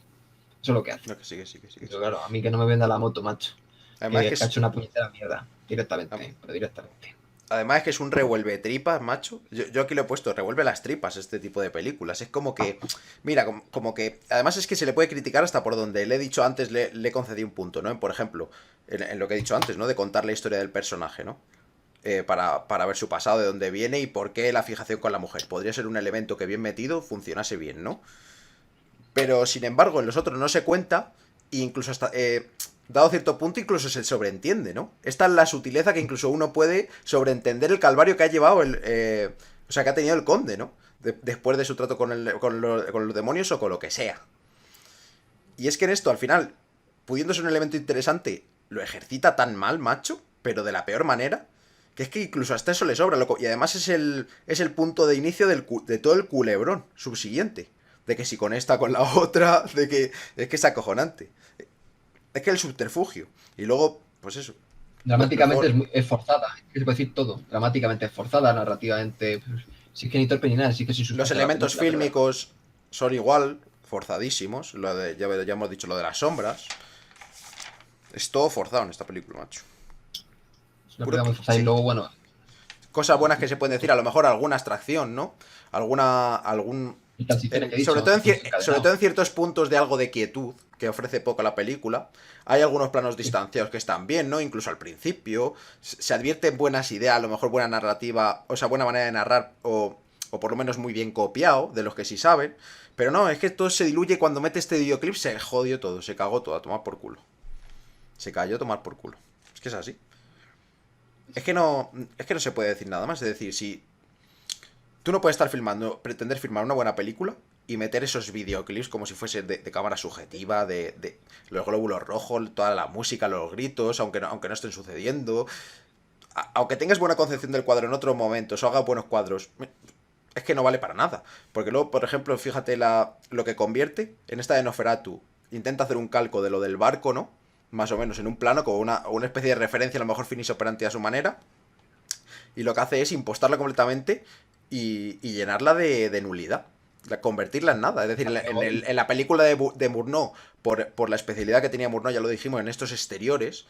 Eso es lo que hace. No, que sí, que sí, que sí. Que sí. Pero claro, a mí que no me venda la moto, macho. Además Que que ha es... hecho una puñetera mierda, directamente, pero directamente. Además es que es un revuelve tripas, macho. Yo aquí lo he puesto, revuelve las tripas este tipo de películas. Es como que, mira, como que... Además es que se le puede criticar hasta por donde le he dicho antes, le concedí un punto, ¿no? Por ejemplo, en lo que he dicho antes, ¿no? De contar la historia del personaje, ¿no? Para ver su pasado, de dónde viene y por qué la fijación con la mujer. Podría ser un elemento que bien metido funcionase bien, ¿no? Pero sin embargo, en los otros no se cuenta, e incluso hasta... dado cierto punto, incluso se sobreentiende, ¿no? Esta es la sutileza que incluso uno puede sobreentender el calvario que ha llevado o sea, que ha tenido el conde, ¿no? Después de su trato con los demonios o con lo que sea. Y es que en esto, al final, pudiendo ser un elemento interesante, lo ejercita tan mal, macho, pero de la peor manera, que es que incluso hasta eso le sobra, loco. Y además es el punto de inicio de todo el culebrón subsiguiente. De que si con esta, con la otra, de que es que es acojonante. Es que el subterfugio. Y luego, pues eso. Pues Dramáticamente mejor. es forzada, es que se puede decir todo. Dramáticamente es forzada, narrativamente. Pues, sí es que ni torpe ni nada, sí que sin Los sustancia la elementos película, pero fílmicos son igual, forzadísimos. Ya hemos dicho lo de las sombras. Es todo forzado en esta película, macho. es una Puro, película muy forzada. Y sí. luego, bueno, Cosas buenas que se pueden decir, a lo mejor alguna abstracción, ¿no? Algún... el transiciones que he Sobre dicho, todo, que sobre todo desencadenado. en ciertos puntos de algo de quietud que ofrece poco la película. Hay algunos planos distanciados que están bien, ¿no? Incluso al principio. Se advierten buenas ideas, a lo mejor buena narrativa, o sea, buena manera de narrar, o por lo menos muy bien copiado, de los que sí saben. Pero no, es que todo se diluye cuando mete este videoclip, se jodió todo, se cagó todo, a tomar por culo. Se cayó a tomar por culo. Es que es así. Es que no se puede decir nada más. Es decir, si tú no puedes estar filmando, pretender filmar una buena película y meter esos videoclips como si fuese de cámara subjetiva, de los glóbulos rojos, toda la música, los gritos, aunque no estén sucediendo. aunque tengas buena concepción del cuadro en otros momentos o hagas buenos cuadros, es que no vale para nada. Porque luego, por ejemplo, fíjate lo que convierte en esta de Nosferatu. Intenta hacer un calco de lo del barco, ¿no? Más o menos en un plano, como una especie de referencia, a lo mejor finis operandi a su manera. Y lo que hace es impostarla completamente y llenarla de nulidad. Convertirla en nada. Es decir, en la película de Murnau, por la especialidad que tenía Murnau, ya lo dijimos, en estos exteriores,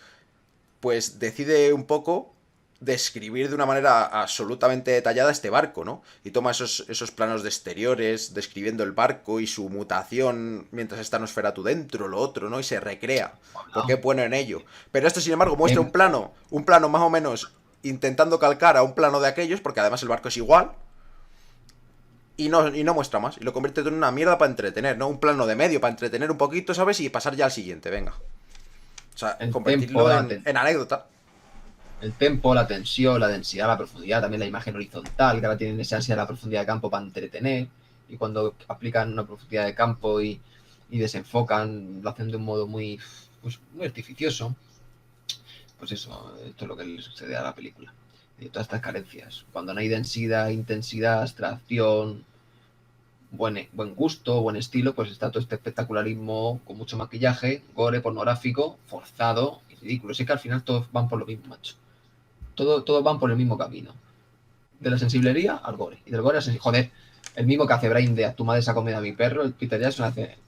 pues decide un poco describir de una manera absolutamente detallada este barco, ¿no? Y toma esos planos de exteriores, describiendo el barco y su mutación mientras está Nosferatu dentro, lo otro, ¿no? Y se recrea, porque es bueno en ello. Pero esto, sin embargo, muestra un plano más o menos intentando calcar a un plano de aquellos, porque además el barco es igual, y no muestra más. Y lo convierte en una mierda para entretener, ¿no? Un plano de medio para entretener un poquito, ¿sabes? Y pasar ya al siguiente, venga. O sea, El tempo, convertirlo en anécdota. el tempo, la tensión, la densidad, la profundidad, también la imagen horizontal, que ahora tienen esa ansia de la profundidad de campo para entretener, y cuando aplican una profundidad de campo y desenfocan, lo hacen de un modo muy, pues, muy artificioso. Pues eso, esto es lo que le sucede a la película. De todas estas carencias. Cuando no hay densidad, intensidad, abstracción, buen gusto, buen estilo, pues está todo este espectacularismo con mucho maquillaje, gore, pornográfico, forzado y ridículo. Sé que al final todos van por lo mismo, macho. Todos van por el mismo camino. De la sensiblería al gore. Y del gore al joder, el mismo que hace Brain de A tu madre se ha comido a mi perro, el Peter Jackson hace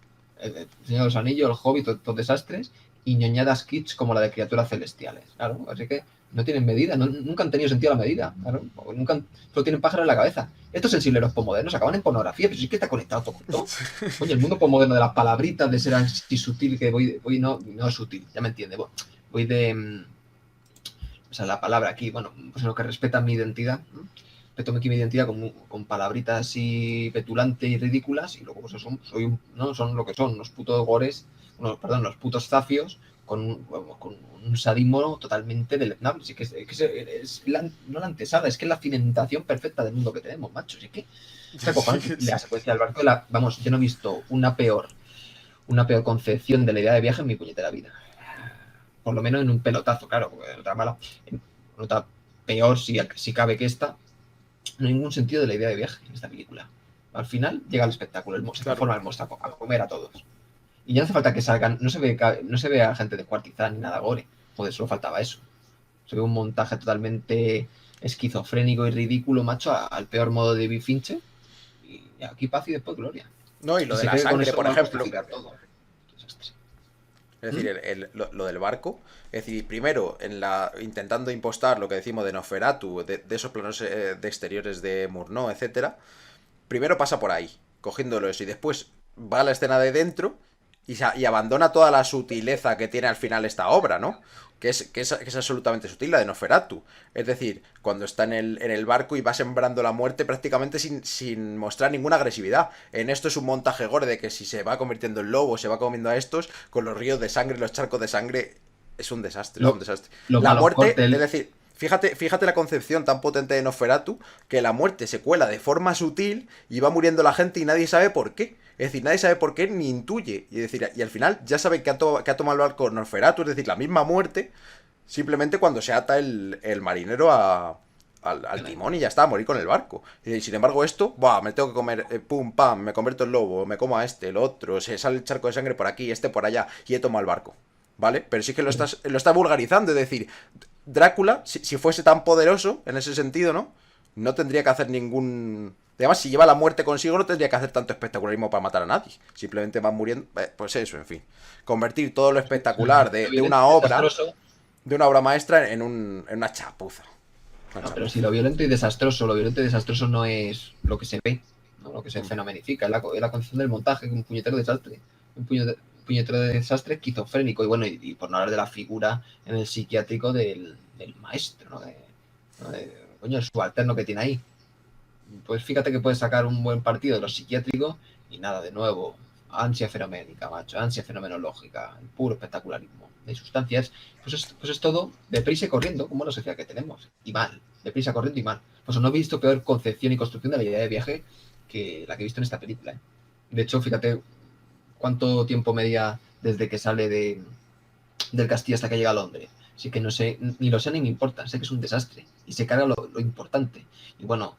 el Señor de los Anillos, el Hobbit, todos desastres, y ñoñadas kits como la de criaturas celestiales. Claro, así que no tienen medida, nunca han tenido sentido la medida. Claro, solo tienen pájaros en la cabeza. Estos sensibleros postmodernos acaban en pornografía, pero sí que está conectado todo con todo. Oye, el mundo postmoderno de las palabritas, de ser así sutil, que voy no es sutil, ya me entiende. Voy de. O sea, la palabra aquí, bueno, pues lo que respeta mi identidad, ¿no? Respeto aquí mi identidad con palabritas así petulantes y ridículas, y luego pues ¿no? Son lo que son, unos putos gores, los putos zafios con un sadismo totalmente deleznable. Así que no la antesala, es que es la cimentación perfecta del mundo que tenemos, macho. Así que esta acojonante. La secuencia del barco, vamos, yo no he visto una peor concepción de la idea de viaje en mi puñetera vida. Por lo menos en un pelotazo, claro, porque otra mala, otra peor si cabe que esta. No hay ningún sentido de la idea de viaje en esta película. Al final llega el espectáculo, se transforma el monstruo a comer a todos. Y ya no hace falta que salgan, no se ve a gente descuartizada ni nada gore. Joder, solo faltaba eso. Se ve un montaje totalmente esquizofrénico y ridículo, macho, al peor modo de David Fincher. Y aquí paz y después gloria. No, y lo de la sangre, por ejemplo. Todo. Es decir, lo del barco. Es decir, primero, intentando impostar lo que decimos de Nosferatu, de esos planos de exteriores de Murnau, etcétera. Primero pasa por ahí, cogiéndolo eso. Y después va a la escena de dentro y abandona toda la sutileza que tiene al final esta obra, ¿no? Que es absolutamente sutil, la de Nosferatu. Es decir, cuando está en el barco y va sembrando la muerte prácticamente sin mostrar ninguna agresividad. En esto es un montaje gore de que si se va convirtiendo en lobo, se va comiendo a estos, con los ríos de sangre, los charcos de sangre, es un desastre, es un desastre. La muerte, es decir, fíjate la concepción tan potente de Nosferatu, que la muerte se cuela de forma sutil y va muriendo la gente y nadie sabe por qué. Es decir, nadie sabe por qué ni intuye. Y al final ya sabe que ha tomado el barco Nosferatu, es decir, la misma muerte, simplemente cuando se ata el marinero al timón y ya está, a morir con el barco. Y sin embargo esto, me tengo que comer, pum, pam, me convierto en lobo, me como a este, el otro, se sale el charco de sangre por aquí, este por allá, y he tomado el barco. ¿Vale? Pero sí que lo está vulgarizando, es decir, Drácula, si fuese tan poderoso, en ese sentido, ¿no? No tendría que hacer ningún... Además, si lleva la muerte consigo, no tendría que hacer tanto espectacularismo para matar a nadie. Simplemente van muriendo. Pues eso, en fin. Convertir todo lo espectacular de una obra maestra en una chapuza. Pero si lo violento y desastroso no es lo que se ve, ¿no? Lo que se fenomenifica, es la concepción del montaje, un puñetero desastre. Un puñetero desastre esquizofrénico. Y bueno, y por no hablar de la figura en el psiquiátrico del maestro, ¿no? Coño, el subalterno que tiene ahí. Pues fíjate que puedes sacar un buen partido de los psiquiátricos y nada, de nuevo, ansia fenoménica, macho, ansia fenomenológica, el puro espectacularismo de sustancias, pues es todo deprisa y corriendo, como la sociedad que tenemos, y mal, deprisa, corriendo y mal. Pues no he visto peor concepción y construcción de la idea de viaje que la que he visto en esta película. De hecho, fíjate cuánto tiempo media desde que sale del castillo hasta que llega a Londres. Sí que no sé, ni lo sé ni me importa, sé que es un desastre. Y se carga lo importante. Y bueno,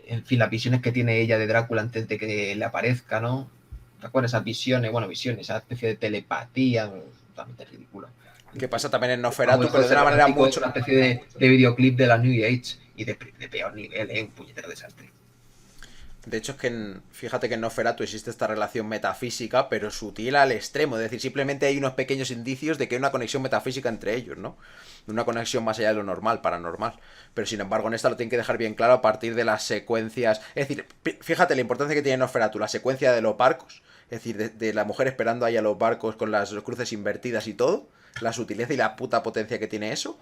en fin, las visiones que tiene ella de Drácula antes de que le aparezca, ¿no? ¿Recuerda esas visiones? Bueno, visiones, esa especie de telepatía, totalmente ridículo. Que pasa también en Vamos, Nosferatu, esto pero de una manera cinemático es mucho... una especie de videoclip de la New Age y de peor nivel, un puñetero desastre. De hecho, es que fíjate que en Nosferatu existe esta relación metafísica, pero sutil al extremo. Es decir, simplemente hay unos pequeños indicios de que hay una conexión metafísica entre ellos, ¿no? Una conexión más allá de lo normal, paranormal. Pero sin embargo, en esta lo tienen que dejar bien claro a partir de las secuencias. Es decir, fíjate la importancia que tiene Nosferatu, la secuencia de los barcos. Es decir, de la mujer esperando ahí a los barcos con las cruces invertidas y todo. La sutileza y la puta potencia que tiene eso.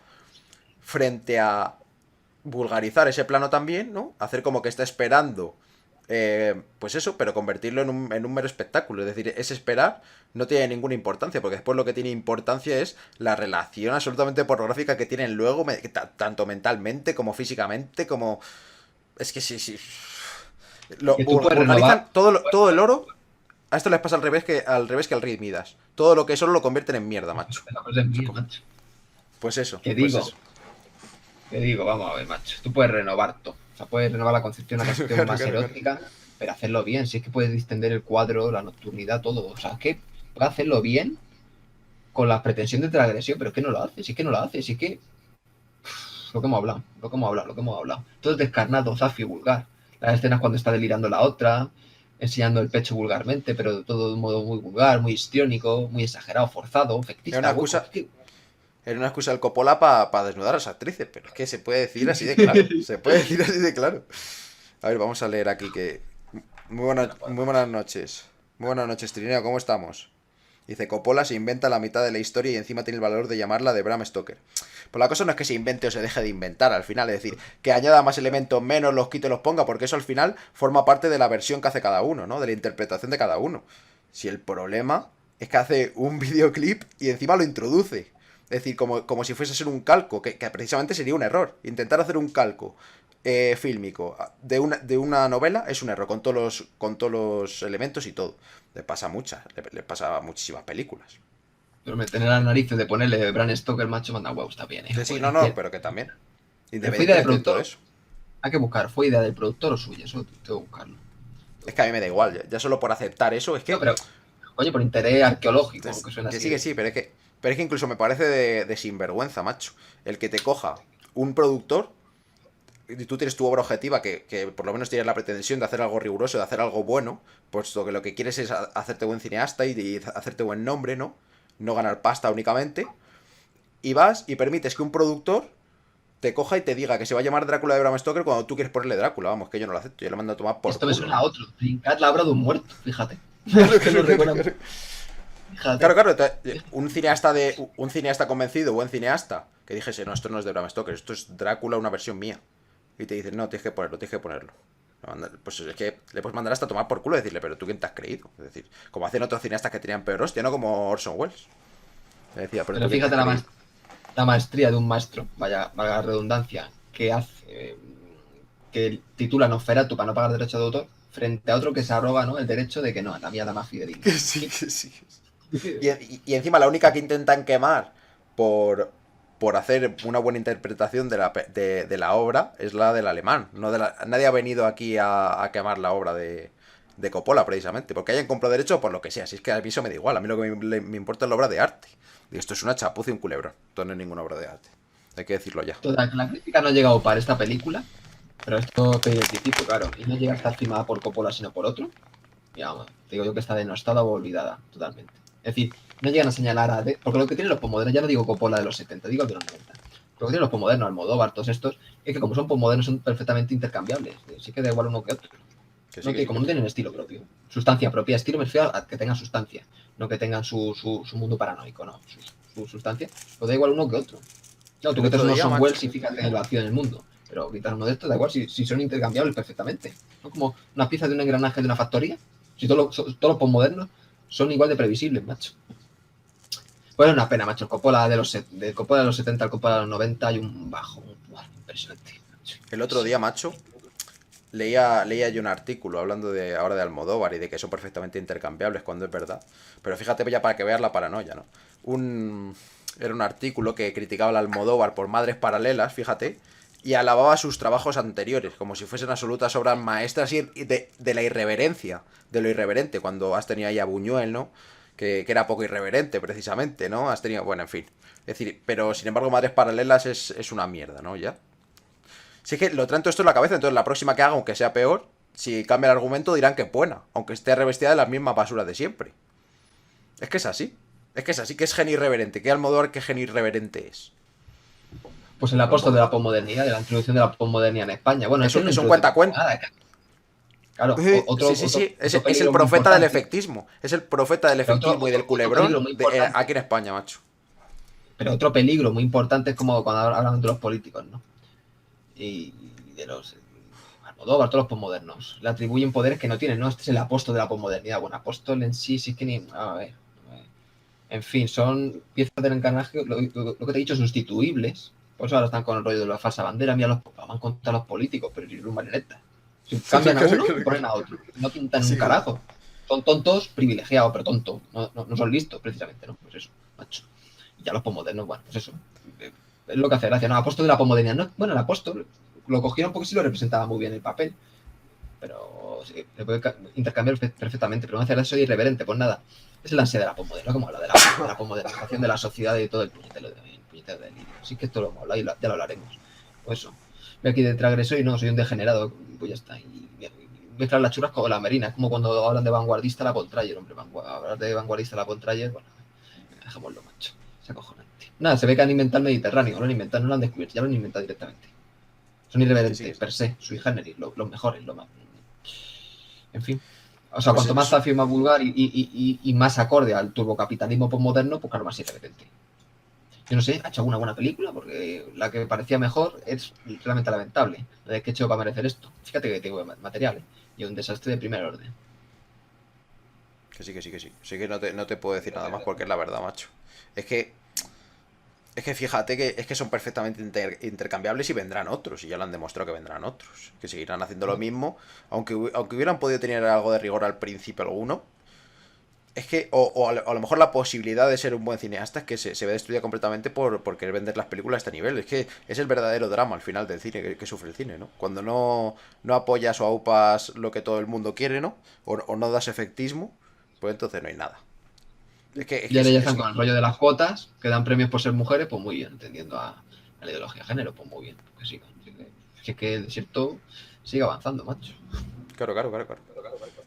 Frente a vulgarizar ese plano también, ¿no? Hacer como que está esperando pues eso, pero convertirlo en un mero espectáculo. Es decir, ese esperar no tiene ninguna importancia, porque después lo que tiene importancia es la relación absolutamente pornográfica que tienen luego, tanto mentalmente como físicamente, como... Es que sí, sí. Que tú puedes renovar. Vulgarizan todo el oro. A esto les pasa al revés que al rey Midas. Todo lo que es oro lo convierten en mierda, macho. Macho. Pues eso, Que pues digo, eso. que digo, vamos a ver, macho. Tú puedes renovar todo. O sea, puedes renovar la concepción, una concepción Claro, más claro, claro. erótica, pero hacerlo bien. Si es que puedes distender el cuadro, la nocturnidad, todo. O sea, es que puedes hacerlo bien con la pretensión de transgresión, pero es que no lo hace. Si es que no lo hace, si es que lo que hemos hablado, lo que hemos hablado, lo que hemos hablado. Todo es descarnado, zafio, vulgar. Las escenas cuando está delirando la otra, enseñando el pecho vulgarmente, pero de todo de un modo muy vulgar, muy histriónico, muy exagerado, forzado, Era una efectista, hueco. Es excusa. que... Era una excusa del Coppola para desnudar a las actrices, pero es que se puede decir así de claro. Se puede decir así de claro. A ver, vamos a leer aquí que. Muy buenas noches. Muy buenas noches, Trineo, ¿cómo estamos? Dice, Coppola se inventa la mitad de la historia y encima tiene el valor de llamarla de Bram Stoker. Pues la cosa no es que se invente o se deje de inventar al final, es decir, que añada más elementos, menos, los quite, los ponga, porque eso al final forma parte de la versión que hace cada uno, ¿no? De la interpretación de cada uno. Si el problema es que hace un videoclip y encima lo introduce. Es decir, como si fuese a ser un calco, que precisamente sería un error. Intentar hacer un calco fílmico de una novela es un error, con todos los elementos y todo. Le pasa a muchas, le pasa a muchísimas películas. Pero me tener las narices de ponerle Bram Stoker, macho, manda huevo, está bien, Que sí, joder. no, no, pero que también. Pero fue idea de Independientemente de todo productor, eso. hay que buscar, fue idea del productor o suya, eso tengo que buscarlo. Es que a mí me da igual, ya solo por aceptar eso, es No, que. pero, coño, por interés arqueológico, aunque suena Que así. sí, que sí, pero es que. Pero es que incluso me parece de sinvergüenza, macho. El que te coja un productor y tú tienes tu obra objetiva que por lo menos tienes la pretensión de hacer algo riguroso, de hacer algo bueno, puesto que lo que quieres es hacerte buen cineasta y hacerte buen nombre, ¿no? No ganar pasta únicamente. Y vas y permites que un productor te coja y te diga que se va a llamar Drácula de Bram Stoker cuando tú quieres ponerle Drácula. Vamos, que yo no lo acepto, yo le mando a tomar por Esto me culo, suena a ¿no? otro, trincar la obra de un muerto, fíjate. Claro, Es que lo claro, claro, recuerdan, claro. fíjate. Claro, claro, un cineasta convencido, buen cineasta, que dijese, no, esto no es de Bram Stoker, esto es Drácula, una versión mía. Y te dicen, no, tienes que ponerlo, tienes que ponerlo. Pues es que le puedes mandar hasta tomar por culo y decirle, pero tú quién te has creído. Es decir, como hacen otros cineastas que tenían peor hostia, no como Orson Welles. Le decía, pero tú Pero quién te has fíjate creído. la maestría de un maestro, vaya, valga la redundancia, que hace, que titula Nosferatu para no pagar derecho de autor, frente a otro que se arroga, ¿no?, el derecho de que no, la mía da más Que fidedigna. sí, que sí. Y encima la única que intentan quemar por, por hacer una buena interpretación de la obra es la del alemán. No nadie ha venido aquí a quemar la obra de Coppola, precisamente. Porque hayan comprado derecho por lo que sea. Si es que a mí eso me da igual. A mí lo que me importa es la obra de arte. Y esto es una chapuza y un culebrón. Esto no es ninguna obra de arte. Hay que decirlo ya. Toda la crítica no ha llegado para esta película, pero esto pedí el principio, claro, y no llega a estar firmada por Coppola sino por otro. Y vamos, te digo yo que está denostada o olvidada totalmente. Es decir, no llegan a señalar a... Porque lo que tienen los postmodernos, ya no digo Coppola de los 70, digo de los 90. Lo que tienen los postmodernos, Almodóvar, todos estos, es que como son postmodernos son perfectamente intercambiables. Sí que da igual uno que otro. Que sí, No, que sí, como que no sí. tienen estilo propio. Sustancia propia. Estilo me refiero a que tengan sustancia. No que tengan su mundo paranoico, no. Su sustancia. Pues da igual uno que otro. Claro, tú El quitas otro unos día, son macho. Wells y fíjate en el vacío en el mundo. Pero quitar uno de estos, da igual si son intercambiables perfectamente. Son como una pieza de un engranaje de una factoría. Si todos los postmodernos son igual de previsibles, macho. Pues es una pena, macho. El Coppola del Coppola de los 70 al Coppola de los 90 hay un bajo. Impresionante, macho. El otro día, macho, leía yo un artículo hablando ahora de Almodóvar y de que son perfectamente intercambiables cuando es verdad. Pero fíjate ya para que veas la paranoia, ¿no? Un, era un artículo que criticaba al Almodóvar por Madres Paralelas, fíjate, y alababa sus trabajos anteriores, como si fuesen absolutas obras maestras y de la irreverencia, de lo irreverente, cuando has tenido ahí a Buñuel, ¿no? Que era poco irreverente, precisamente, ¿no? Has tenido, bueno, en fin. Es decir, pero sin embargo, Madres Paralelas es una mierda, ¿no? Ya. Si es que lo traen todo esto en la cabeza, entonces la próxima que haga, aunque sea peor, si cambia el argumento, dirán que es buena, aunque esté revestida de las mismas basuras de siempre. Es que es así. Es que es así, que es genio irreverente. ¿Qué Almodóvar qué genio irreverente es? Pues el apóstol de la posmodernidad, de la introducción de la posmodernidad en España. Bueno, Eso no es un introduce cuenta-cuenta. nada. Claro, Sí, sí, sí. Es el peligro muy profeta del importante. efectismo. Es el profeta del Pero efectismo y del otro peligro culebrón muy importante. aquí en España, macho. Pero otro peligro muy importante es como cuando hablan de los políticos, ¿no? Y de los Almodóvar, todos los posmodernos. Le atribuyen poderes que no tienen, ¿no? Este es el apóstol de la posmodernidad. Bueno, apóstol en sí, sí que ni. A ver. En fin, son piezas del encarnaje, lo que te he dicho, sustituibles. Por eso ahora están con el rollo de la falsa bandera. Mira, los van contra los políticos, pero es un marioneta. Si cambian a uno, ponen a otro. No pintan un Sí, carajo. Son tontos, privilegiados, pero tontos. No son listos, precisamente, ¿no? Pues eso, macho. Y ya los posmodernos, bueno, pues eso. Es lo que hace gracia, ¿no? Apóstol de la posmodernidad, ¿no? Bueno, el apóstol lo cogieron porque sí lo representaba muy bien el papel. Pero sí, se puede intercambiar perfectamente. Pero no hace eso irreverente, pues nada. Es la ansiedad de la posmoderna, como habla de la posmodernización de la sociedad y de todo el puñetero delirio. Así que esto lo hemos hablado y ya lo hablaremos. Pues eso. Voy aquí de transgresor y no, soy un degenerado. Pues ya está. Y mezclar las churras con la merina. Es como cuando hablan de vanguardista la Poltrayer, hombre. Hablar de vanguardista la Poltrayer, bueno, dejémoslo, macho. Es acojonante. Nada, se ve que han inventado el Mediterráneo. No lo han inventado, no lo han descubierto, ya lo han inventado directamente. Son irreverentes, Sí, sí. per se, sui generis, los mejores, lo más. En fin. O sea, Pues cuanto más zafio y más vulgar y más acorde al turbocapitalismo postmoderno, pues claro, más irreverente. Yo no sé, ha hecho alguna buena película, porque la que parecía mejor es realmente lamentable. La de que he hecho para merecer esto. Fíjate que tengo materiales y un desastre de primer orden. Que sí, que sí, que sí. Sí que no te puedo decir nada más porque es la verdad, macho. Es que Es que fíjate que es que son perfectamente intercambiables y vendrán otros, y ya lo han demostrado que vendrán otros, que seguirán haciendo lo mismo, aunque hubieran podido tener algo de rigor al principio alguno. Es que, a lo mejor la posibilidad de ser un buen cineasta es que se ve destruida completamente por querer vender las películas a este nivel. Es que es el verdadero drama al final del cine que sufre el cine, ¿no? Cuando no apoyas o aupas lo que todo el mundo quiere, ¿no? O no das efectismo, pues entonces no hay nada. Y ahora ya están con el rollo de las cuotas, que dan premios por ser mujeres, pues muy bien, entendiendo a la ideología de género, pues muy bien, que sigan. Si es que el desierto sigue avanzando, macho. Claro.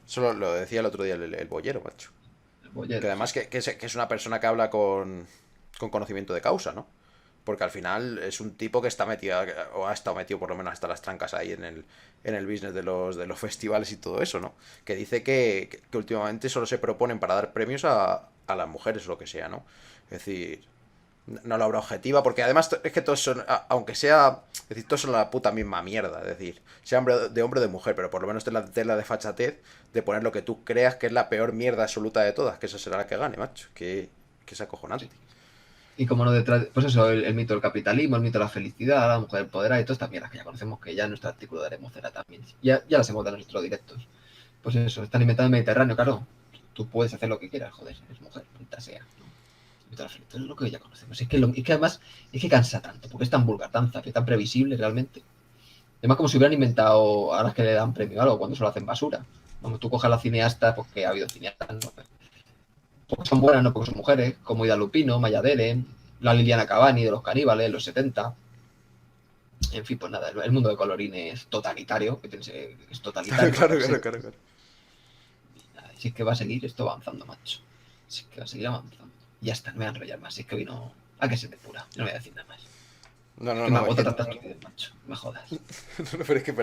Eso lo decía el otro día el boyero, macho. El bollero, Que además sí. que es una persona que habla con conocimiento de causa, ¿no? Porque al final es un tipo que está metido, o ha estado metido por lo menos hasta las trancas ahí en el business de los festivales y todo eso, ¿no? Que dice que últimamente solo se proponen para dar premios a las mujeres o lo que sea, ¿no? Es decir, no la obra objetiva, porque además es que todos son, aunque sea, es decir, todos son la puta misma mierda, es decir, sea hombre o de mujer, pero por lo menos ten la tela de fachatez de poner lo que tú creas que es la peor mierda absoluta de todas, que esa será la que gane, macho, que es acojonante. Sí. Y como no detrás, pues eso, el mito del capitalismo, el mito de la felicidad, la mujer empoderada y todas estas mierdas que ya conocemos, que ya en nuestro artículo daremos cera también. Ya las hemos dado en nuestros directos. Pues eso, están inventando el Mediterráneo, claro. Tú puedes hacer lo que quieras, joder, eres mujer, mientras sea. Es lo que ya conocemos. Es que además es que cansa tanto, porque es tan vulgar, tan zafio, tan previsible realmente. Además, como si hubieran inventado, ahora que le dan premio a algo, cuando solo hacen basura. Vamos, tú coges a las cineastas, porque ha habido cineastas, ¿no? Porque son buenas, no porque son mujeres, como Ida Lupino, Maya Deren, la Liliana Cavani de los caníbales, los 70. En fin, pues nada, el mundo de Colorín es totalitario, es totalitario. Claro. Si es que va a seguir esto avanzando, macho. Si es que va a seguir avanzando. Ya está, no me voy a enrollar más. Si es que hoy no. Hay que ser de pura. No voy a decir nada más. Que me agota tantas estupidez, macho. Me jodas. No, pero es que es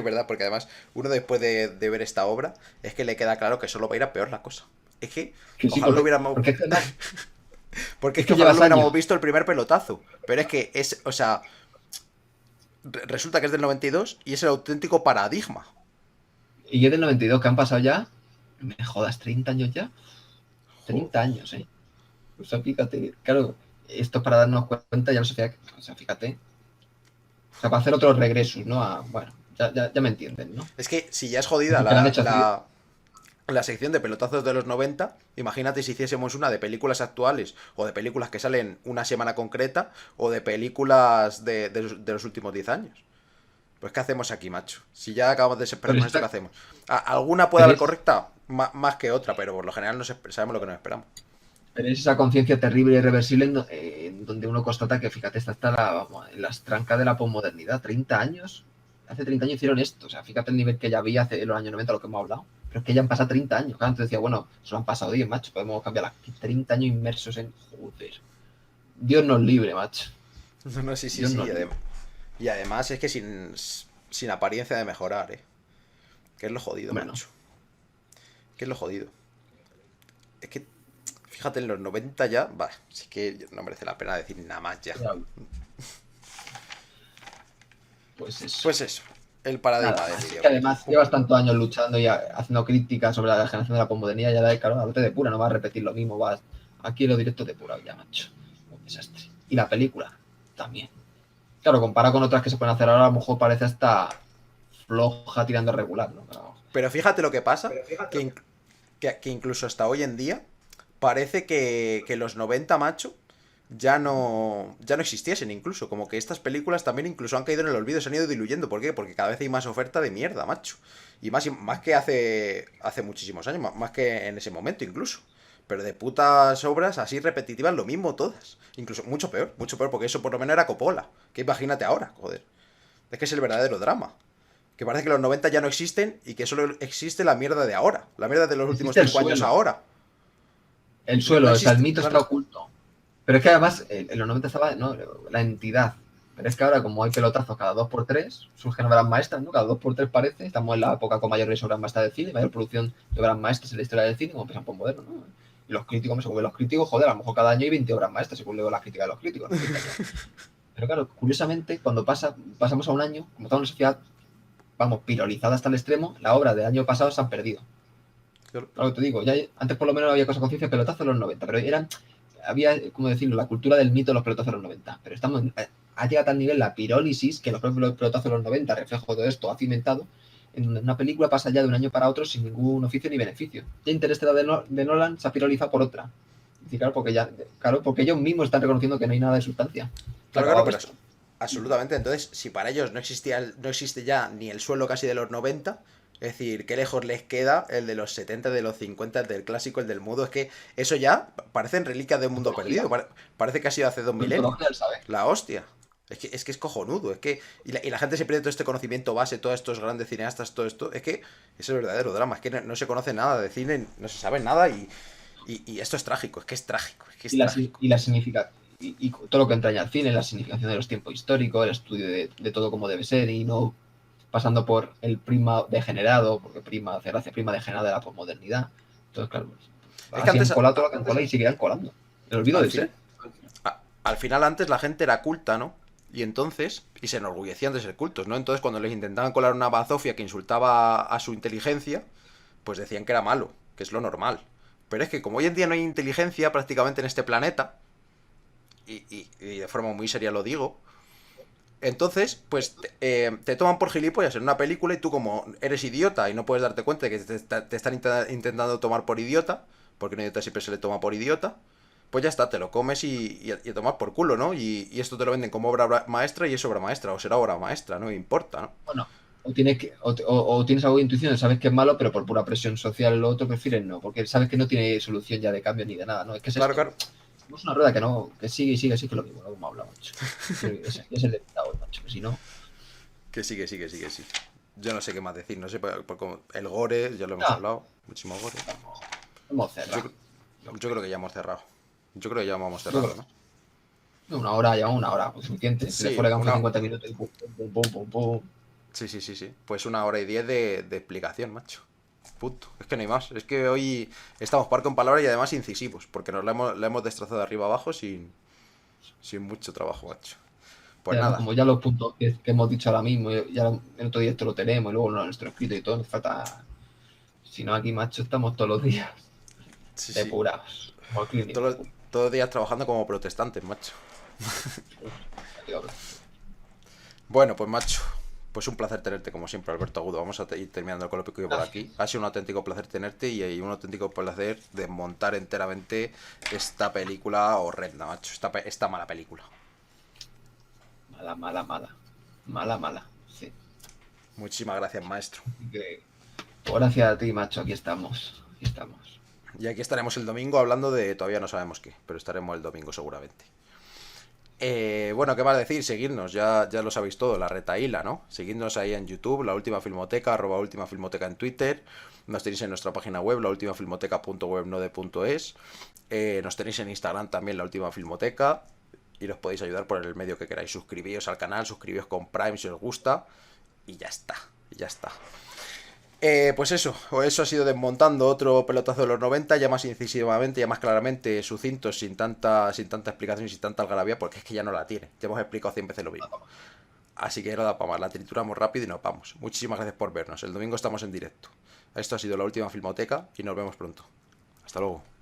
verdad, porque además uno después de ver esta obra es que le queda claro que solo va a ir a peor la cosa. Es que Que sí, ojalá lo hubiéramos... porque es que Porque es que que ojalá llevas lo hubiéramos años. visto el primer pelotazo. Pero es que es, o sea, resulta que es del 92 y es el auténtico paradigma. Y es del 92, que han pasado ya. Me jodas, 30 años ya. 30 Joder. años, ¿eh? O sea, fíjate. Claro, esto es para darnos cuenta, ya no sé, o sea, fíjate. O sea, para hacer otros regresos, ¿no? Bueno, ya me entienden, ¿no? Es que si ya es Es jodida decir, que lo han hecho así. la sección de pelotazos de los 90, imagínate si hiciésemos una de películas actuales, o de películas que salen una semana concreta, o de películas de los últimos 10 años. Pues ¿qué hacemos aquí, macho? Si ya acabamos de esperar Pero con esto, ¿qué esta, hacemos? Alguna puede pero haber es, correcta, más que otra, pero por lo general sabemos lo que nos esperamos. pero es esa conciencia terrible e irreversible en donde uno constata que, fíjate, está vamos, en las trancas de la posmodernidad. 30 años. Hace 30 años hicieron esto. O sea, fíjate el nivel que ya había hace en los años 90, lo que hemos hablado. Pero es que ya han pasado 30 años. Claro, antes decía, bueno, solo han pasado 10, macho. Podemos cambiar las 30 años inmersos en. Joder. Dios nos libre, macho. No, sí, sí, Dios sí. nos libre. Y además es que sin apariencia de mejorar, ¿eh? Que es lo jodido, Hombre, no. macho. Que es lo jodido. Es que, fíjate, en los 90 ya, va, sí que no merece la pena decir nada más ya. Pues eso. Pues eso, el paradigma Nada, del así que videojuego. además llevas tantos años luchando y haciendo críticas sobre la generación de la posmodernidad, ya da, claro, ahora te depura, no vas a repetir lo mismo, vas aquí en los directos depurado ya, macho. Un desastre. Y la película, también. Claro, comparado con otras que se pueden hacer ahora, a lo mejor parece hasta floja tirando a regular, ¿no? Pero fíjate lo que pasa, que incluso hasta hoy en día parece que los 90 macho, ya no existiesen incluso. Como que estas películas también incluso han caído en el olvido, se han ido diluyendo. ¿Por qué? Porque cada vez hay más oferta de mierda, macho. Y más que hace muchísimos años, más que en ese momento incluso. Pero de putas obras así repetitivas, lo mismo todas. Incluso mucho peor, porque eso por lo menos era Coppola. Que imagínate ahora, joder. Es que es el verdadero drama. Que parece que los 90 ya no existen y que solo existe la mierda de ahora. La mierda de los últimos Existe el 5 años suelo. ahora. El No suelo, o sea, el existe, mito está claro. oculto. Pero es que además, en los 90 estaba, ¿no?, la entidad. Pero es que ahora, como hay pelotazos cada 2 por 3, surgen obras maestras, ¿no? Cada 2 por 3 parece. Estamos en la época con mayor obras maestras del cine, mayor producción de obras maestras en la historia del cine, como empiezan por moderno, ¿no? Y los críticos, según ven los críticos, joder, a lo mejor cada año hay 20 obras maestras, según leo las críticas de los críticos. ¿No? Pero claro, curiosamente, cuando pasamos a un año, como estamos en una sociedad, vamos, pirolizada hasta el extremo, la obra del año pasado se han perdido. Claro, te digo, ya antes por lo menos había cosa conciencia de pelotazos en los 90, pero había, como decirlo, la cultura del mito de los pelotazos en los 90. Pero ha llegado a tal nivel la pirólisis que los propios pelotazos en los 90, reflejo de todo esto, ha cimentado, en donde una película pasa ya de un año para otro sin ningún oficio ni beneficio. Ya Interestelar de Nolan se ha pirolizado por otra. Y claro, porque ellos mismos están reconociendo que no hay nada de sustancia. Claro, pero absolutamente. Entonces, si para ellos no existe ya ni el suelo casi de los 90, es decir, qué lejos les queda el de los 70, de los 50, el del clásico, el del mudo. Es que eso ya parecen reliquias de un mundo perdido. Parece que ha sido hace 2 milenios. La hostia. Es que es cojonudo. Y la gente se pierde todo este conocimiento base, todos estos grandes cineastas, todo esto. Es que es el verdadero drama. Es que no se conoce nada de cine, no se sabe nada y esto es trágico. Es que es trágico. Es que es trágico. Y la significación. Y todo lo que entraña al cine, la significación de los tiempos históricos, el estudio de todo como debe ser y no pasando por el prima degenerado, porque prima hace gracia, prima degenerada de la posmodernidad. Entonces, claro, Es que así han antes, colado todo lo que han colado y seguirán colando. El olvido al, de fin, ser. al final antes la gente era culta, ¿no? Y se enorgullecían de ser cultos, ¿no? Entonces cuando les intentaban colar una bazofia que insultaba a su inteligencia, pues decían que era malo, que es lo normal. Pero es que como hoy en día no hay inteligencia prácticamente en este planeta, y de forma muy seria lo digo, entonces, pues te toman por gilipollas en una película y tú como eres idiota y no puedes darte cuenta de que te están intentando tomar por idiota, porque un idiota siempre se le toma por idiota, pues ya está, te lo comes y a tomar por culo, ¿no? Y esto te lo venden como obra maestra y es obra maestra, o será obra maestra, no importa, ¿no? Bueno, o tienes algo de intuición, sabes que es malo, pero por pura presión social lo otro prefieres no, porque sabes que no tiene solución ya de cambio ni de nada, ¿no? Es que es Claro, esto. claro. Es una rueda que sigue y sigue, así que lo mismo, ¿no? Como hablamos, macho. Es el de hoy, macho, que si no. Que sigue. Yo no sé qué más decir, no sé, el gore, ya lo hemos hablado, muchísimo gore. Hemos cerrado. Yo creo que ya hemos cerrado. Yo creo que ya vamos cerrado, ¿no? Una hora, llevamos una hora, pues suficiente. Sí, Después le damos 50 minutos y pum, pum, pum, pum, pum. Sí. Pues 1 hora y 10 de explicación, macho. Punto. Es que no hay más. Es que hoy estamos par con palabras y además incisivos, porque la hemos destrozado de arriba abajo sin mucho trabajo, macho. Pues Ya, nada. como ya los puntos que hemos dicho ahora mismo, ya el otro día esto lo tenemos, y luego nuestro escrito y todo, nos falta. Si no, aquí, macho, estamos todos los días Sí. depurados. Todos los días trabajando como protestantes, macho. Bueno, pues macho. Pues un placer tenerte como siempre, Alberto Agudo. Vamos a ir terminando el coloquio por aquí. Ha sido un auténtico placer tenerte y un auténtico placer desmontar enteramente esta película horrenda, macho. Esta mala película. Mala, mala, mala. Mala, mala. Sí. Muchísimas gracias, maestro. Pues gracias a ti, macho. Aquí estamos. Aquí estamos. Y aquí estaremos el domingo hablando de todavía no sabemos qué, pero estaremos el domingo seguramente. Bueno, ¿qué más decir? Seguidnos, ya lo sabéis todo, la retaíla, ¿no? Seguidnos ahí en YouTube, La Última Filmoteca, @ultimafilmoteca en Twitter. Nos tenéis en nuestra página web, laultimafilmoteca.webnode.es. Nos tenéis en Instagram también, La Última Filmoteca. Y nos podéis ayudar por el medio que queráis. Suscribíos al canal, suscribíos con Prime si os gusta. Y ya está, ya está. Pues eso ha sido desmontando otro pelotazo de los 90, ya más incisivamente, ya más claramente, sucintos, sin tanta explicación y sin tanta algarabía, porque es que ya no la tiene. Ya hemos explicado 100 veces lo mismo. Así que no da para más, la trituramos rápido y nos vamos. Muchísimas gracias por vernos. El domingo estamos en directo. Esto ha sido La Última Filmoteca y nos vemos pronto. Hasta luego.